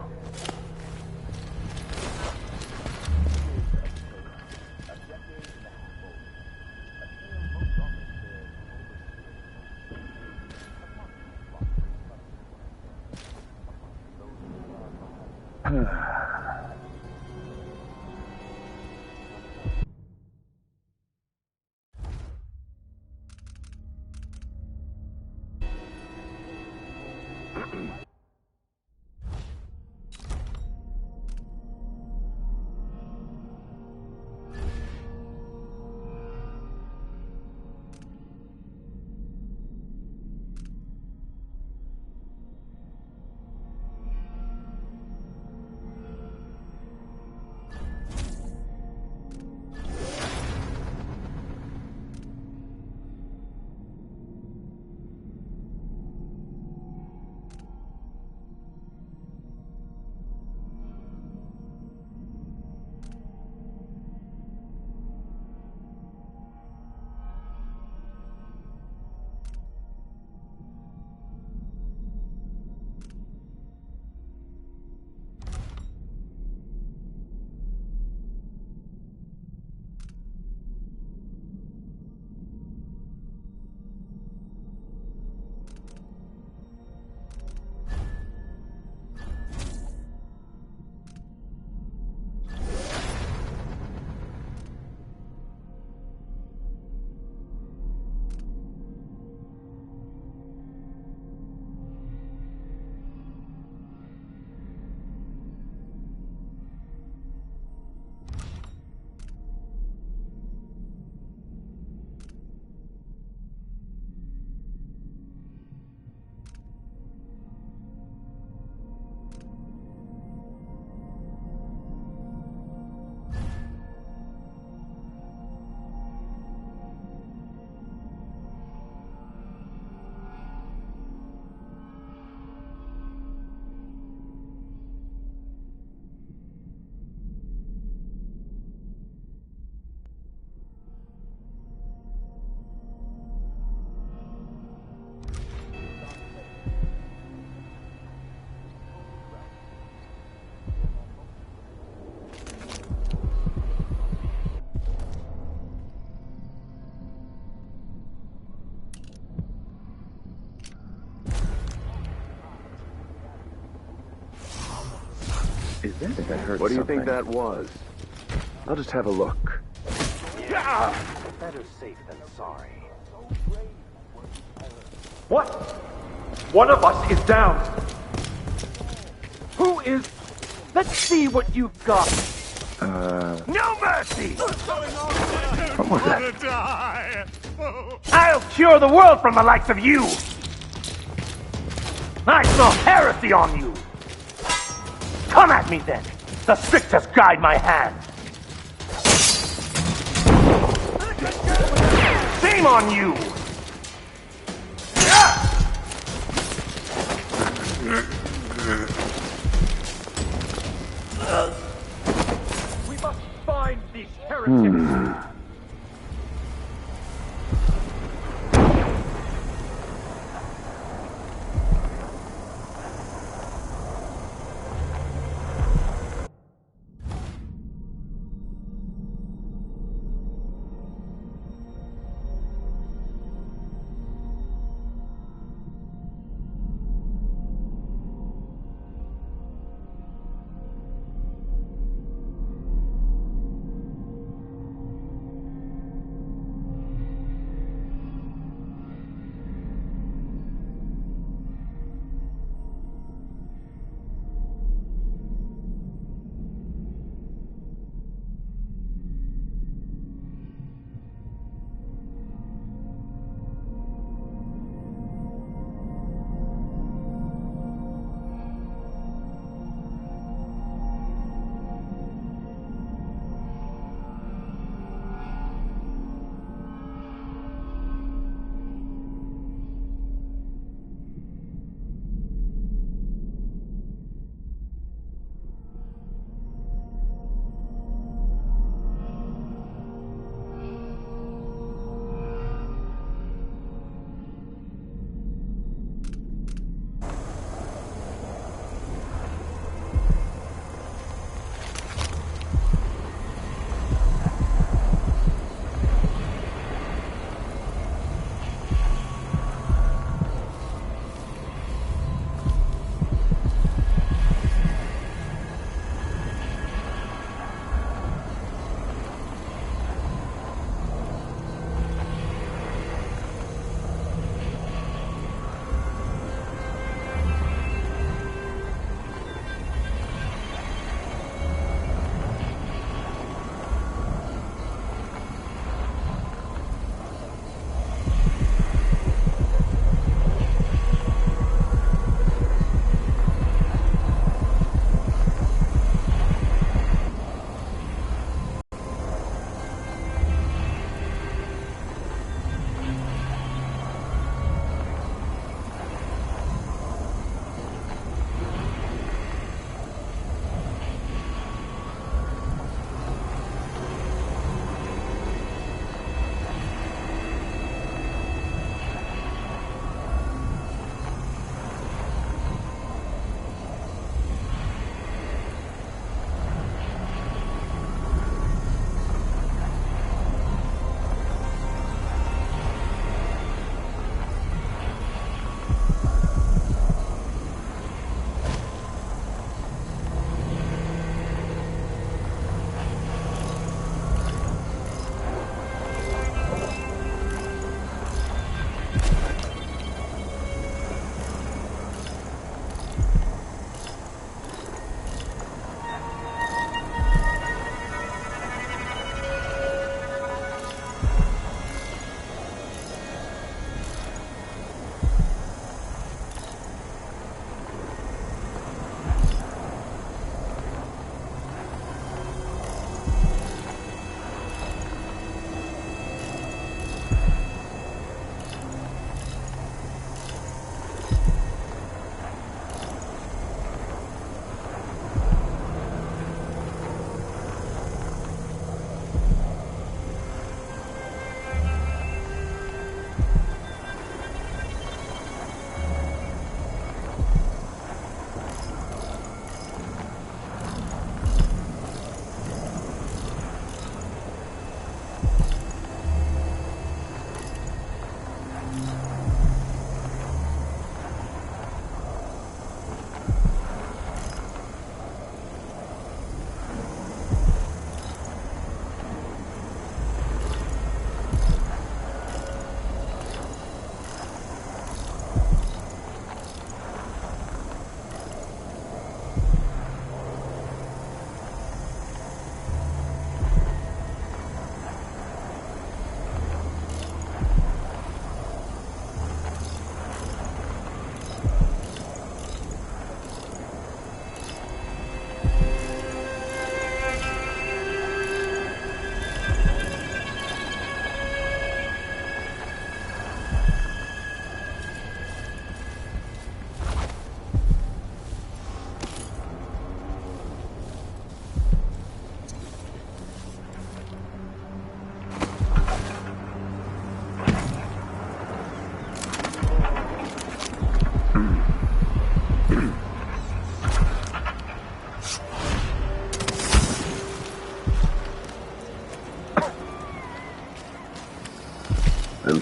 Speaker 18: What do you think that was? I'll just have a look.
Speaker 19: Better safe than sorry.
Speaker 20: What? One of us is down. Who is... Let's see what you've got. No mercy!
Speaker 18: What was that?
Speaker 20: I'll cure the world from the likes of you! I smell heresy on you! Come at me then! The strictest guide my hand! Shame on you! We must find these heretics!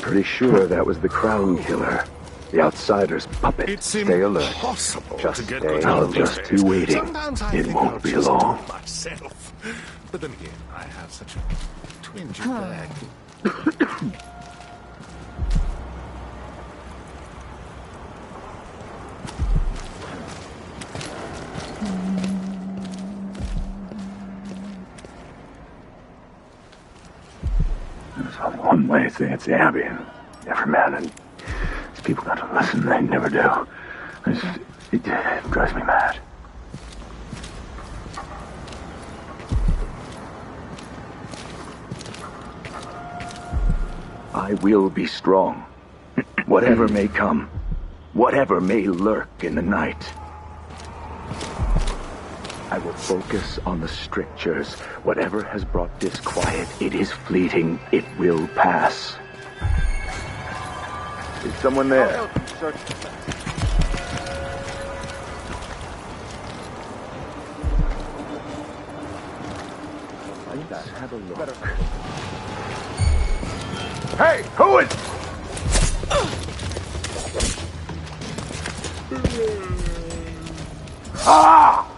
Speaker 18: pretty sure that was the Crown Killer. The outsider's puppet.
Speaker 14: It's
Speaker 18: Stay alert.
Speaker 14: impossible
Speaker 18: Just
Speaker 14: to get
Speaker 18: stay.
Speaker 14: good
Speaker 18: I'll just be waiting.
Speaker 14: Sometimes I
Speaker 18: It
Speaker 14: think
Speaker 18: won't
Speaker 14: I'll
Speaker 18: be
Speaker 14: just
Speaker 18: long.
Speaker 14: do it myself. But then again, I have such a twinge of bad.
Speaker 18: There's only one way to it's the Abbey, and every man and these people got to listen. They never do. It drives me mad. I will be strong. Whatever may come, whatever may lurk in the night. I will focus on the strictures. Whatever has brought disquiet, it is fleeting. It will pass. Is someone there? Let's have a look. Hey, who is... Ah!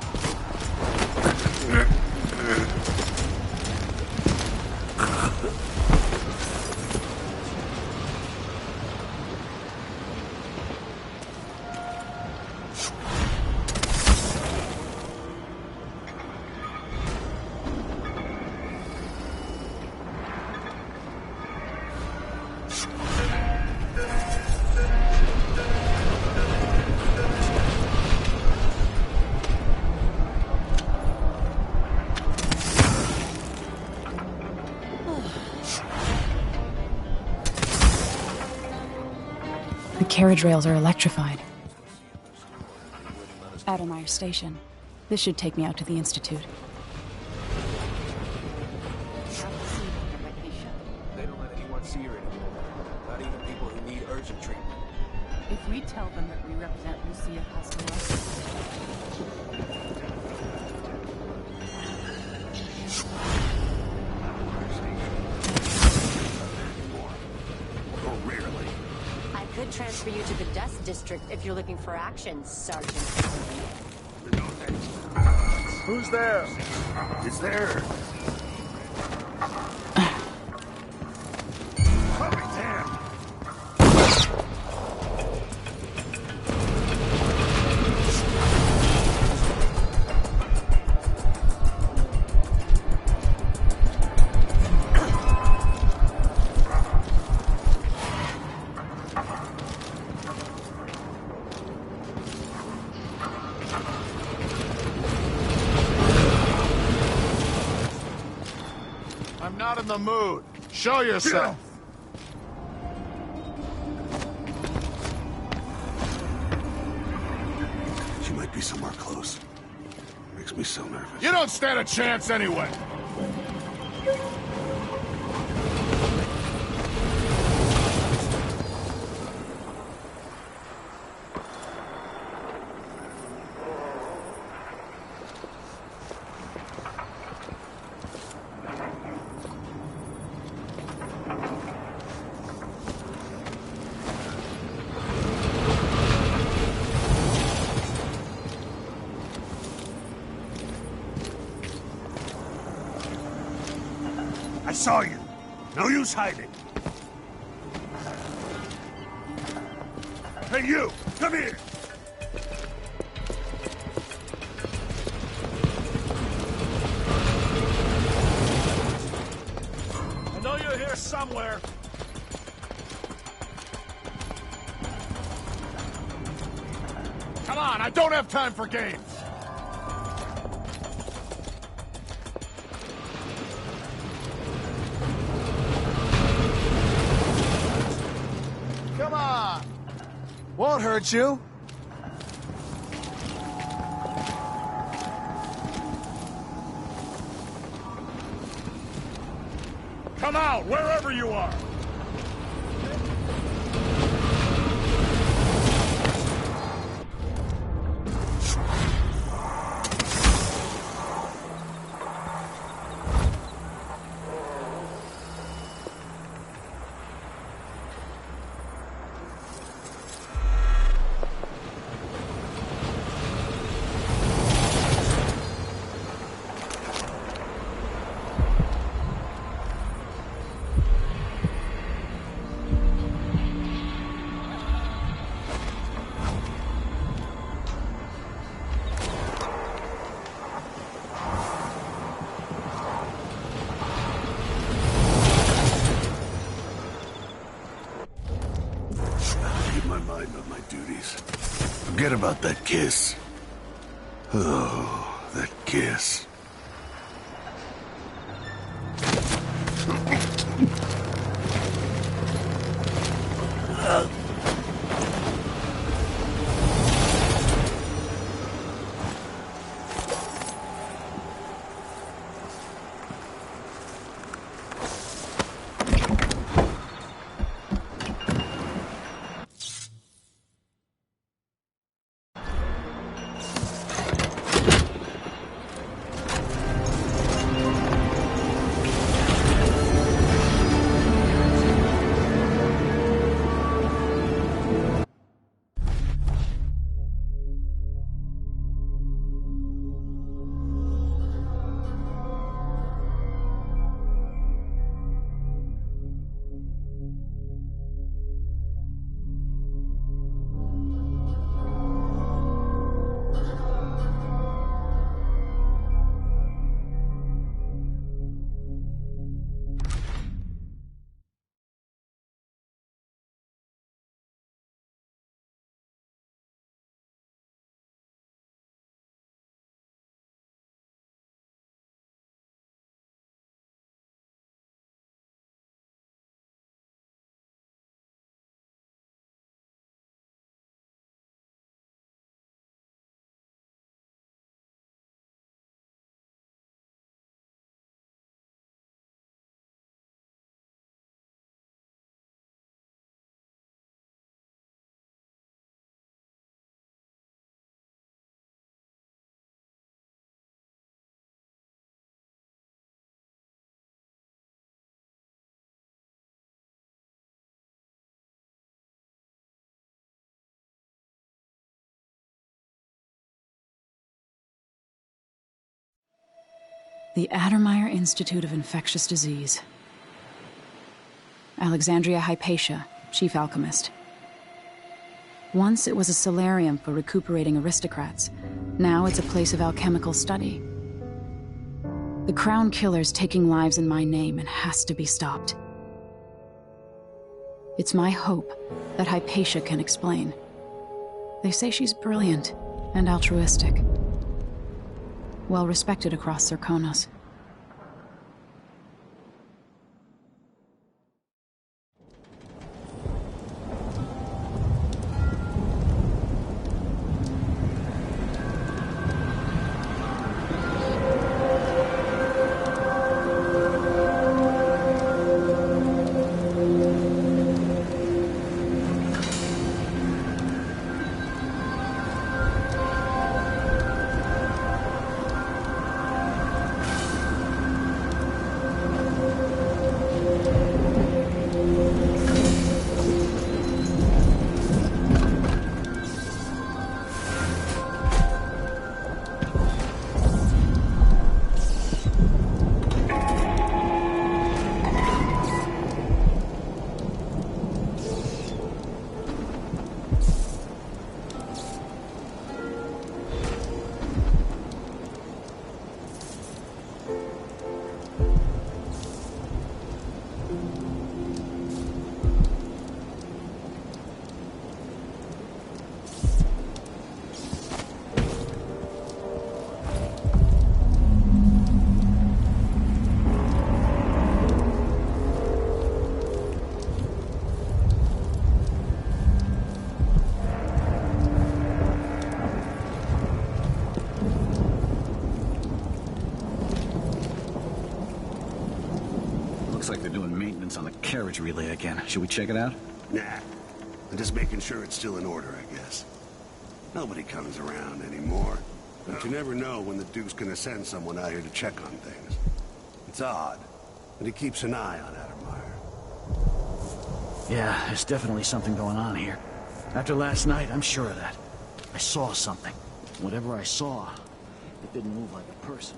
Speaker 1: The carriage rails are electrified. Adelmeyer Station. This should take me out to the Institute.
Speaker 14: They don't let anyone see her anymore. Not even people who need urgent treatment.
Speaker 17: If we tell them that we represent Lucia Costello,
Speaker 15: could transfer you to the Dust District if you're looking for action, Sergeant.
Speaker 18: Who's there? Is there?
Speaker 10: Not in the mood. Show yourself.
Speaker 4: She might be somewhere close. Makes me so nervous.
Speaker 10: You don't stand a chance anyway.
Speaker 14: I saw you. No use hiding. Hey, you! Come here!
Speaker 10: I know you're here somewhere. Come on, I don't have time for games. Come on. Won't hurt you. Come out, wherever you are.
Speaker 4: Forget about that kiss. Oh, that kiss.
Speaker 1: The Addermeyer Institute of Infectious Disease. Alexandria Hypatia, chief alchemist. Once it was a solarium for recuperating aristocrats. Now it's a place of alchemical study. The Crown Killer's taking lives in my name and has to be stopped. It's my hope that Hypatia can explain. They say she's brilliant and altruistic. Well respected across Serkonos.
Speaker 8: Looks like they're doing maintenance on the carriage relay again. Should we check it out?
Speaker 4: Nah. I'm just making sure it's still in order, I guess. Nobody comes around anymore. But you never know when the Duke's gonna send someone out here to check on things. It's odd, but he keeps an eye on Addermeyer.
Speaker 8: Yeah, there's definitely something going on here. After last night, I'm sure of that. I saw something. Whatever I saw, it didn't move like a person.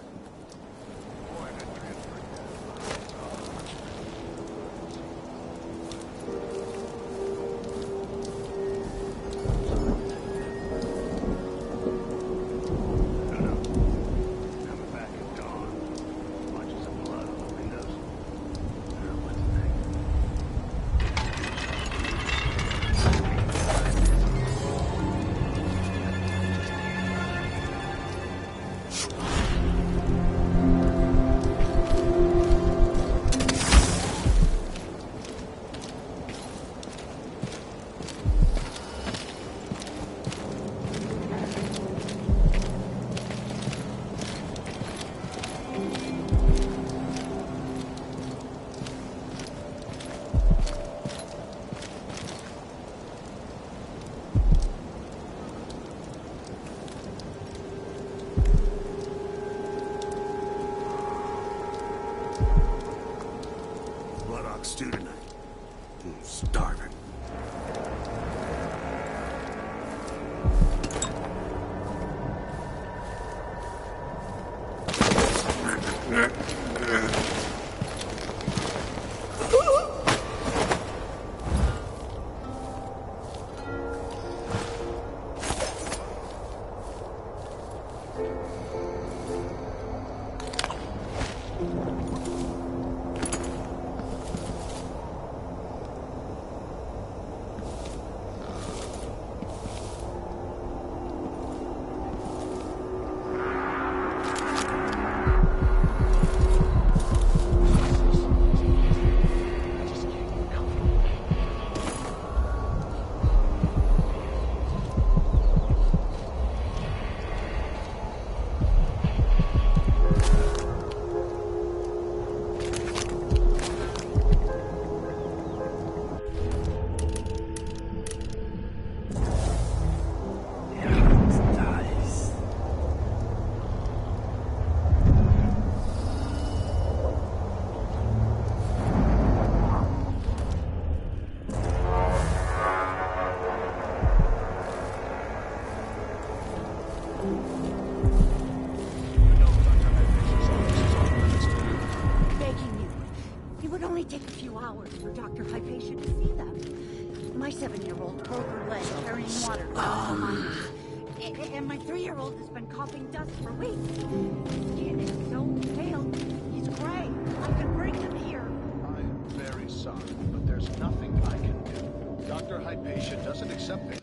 Speaker 4: stew tonight? I'm starving.
Speaker 21: Take a few hours for Dr. Hypatia to see them. My 7-year-old broke her leg carrying water down the line. And my 3-year-old has been coughing dust for weeks. His skin is so pale, he's gray. I could bring him here.
Speaker 10: I am very sorry, but there's nothing I can do. Dr. Hypatia doesn't accept me.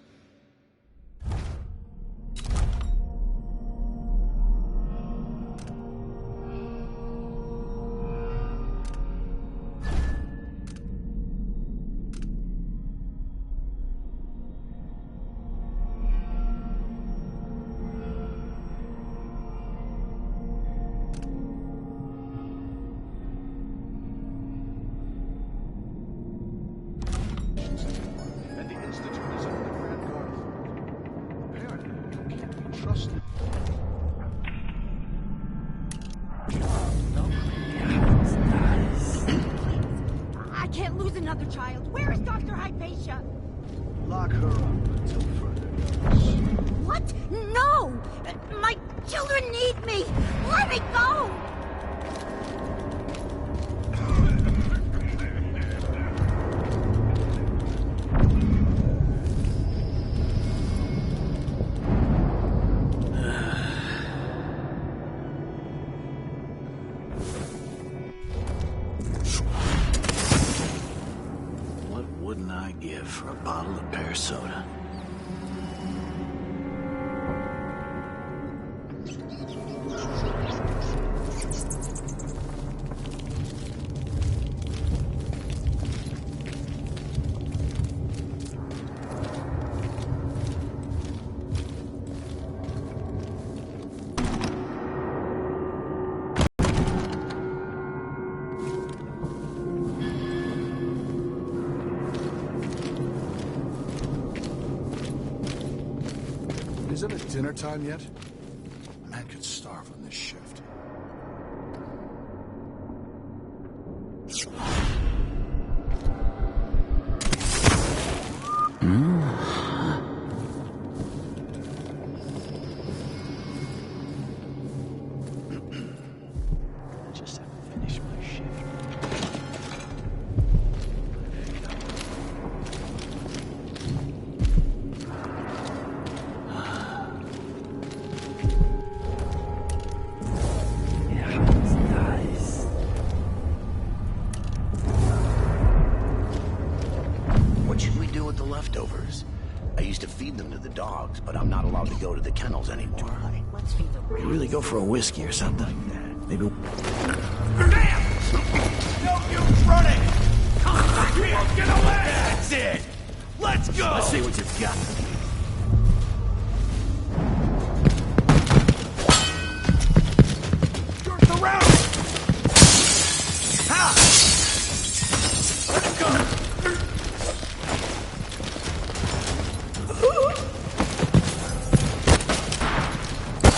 Speaker 10: And the Institute is under the Grand Guard Authority. Apparently, you can't be trusted.
Speaker 21: I can't lose another child. Where is Dr. Hypatia?
Speaker 10: Lock her up until further notice.
Speaker 21: What? No! My children need me! Let me go!
Speaker 11: What wouldn't I give for a bottle of pear soda?
Speaker 10: Isn't it dinner time yet? A man could starve on this shift.
Speaker 11: Just have to finish my shift.
Speaker 9: What should we do with the leftovers? I used to feed them to the dogs, but I'm not allowed to go to the kennels anymore.
Speaker 21: Let's feed them.
Speaker 11: You really go for a whiskey or something? Maybe.
Speaker 5: No use running! Come back here! Won't get away! That's it! Let's go!
Speaker 11: Let's see what you've got.
Speaker 5: You're surrounded! Ha! Let's go!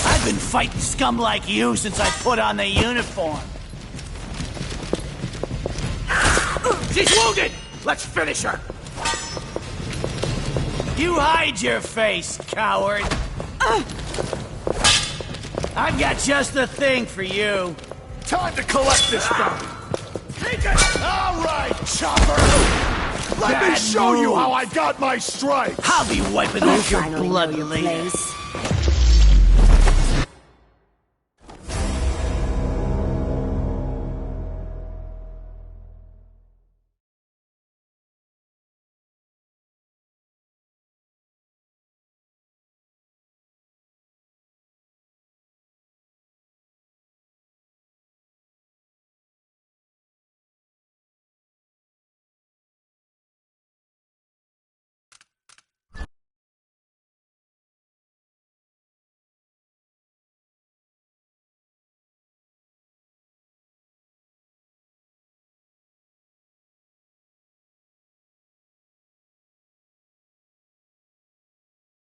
Speaker 11: I've been fighting scum like you since I put on the uniform.
Speaker 5: She's wounded! Let's finish her!
Speaker 8: You hide your face, coward! I've got just the thing for you.
Speaker 10: Time to collect this stuff. Take it! All right, chopper! Let me show you how I got my stripes!
Speaker 8: I'll be wiping off your blood later.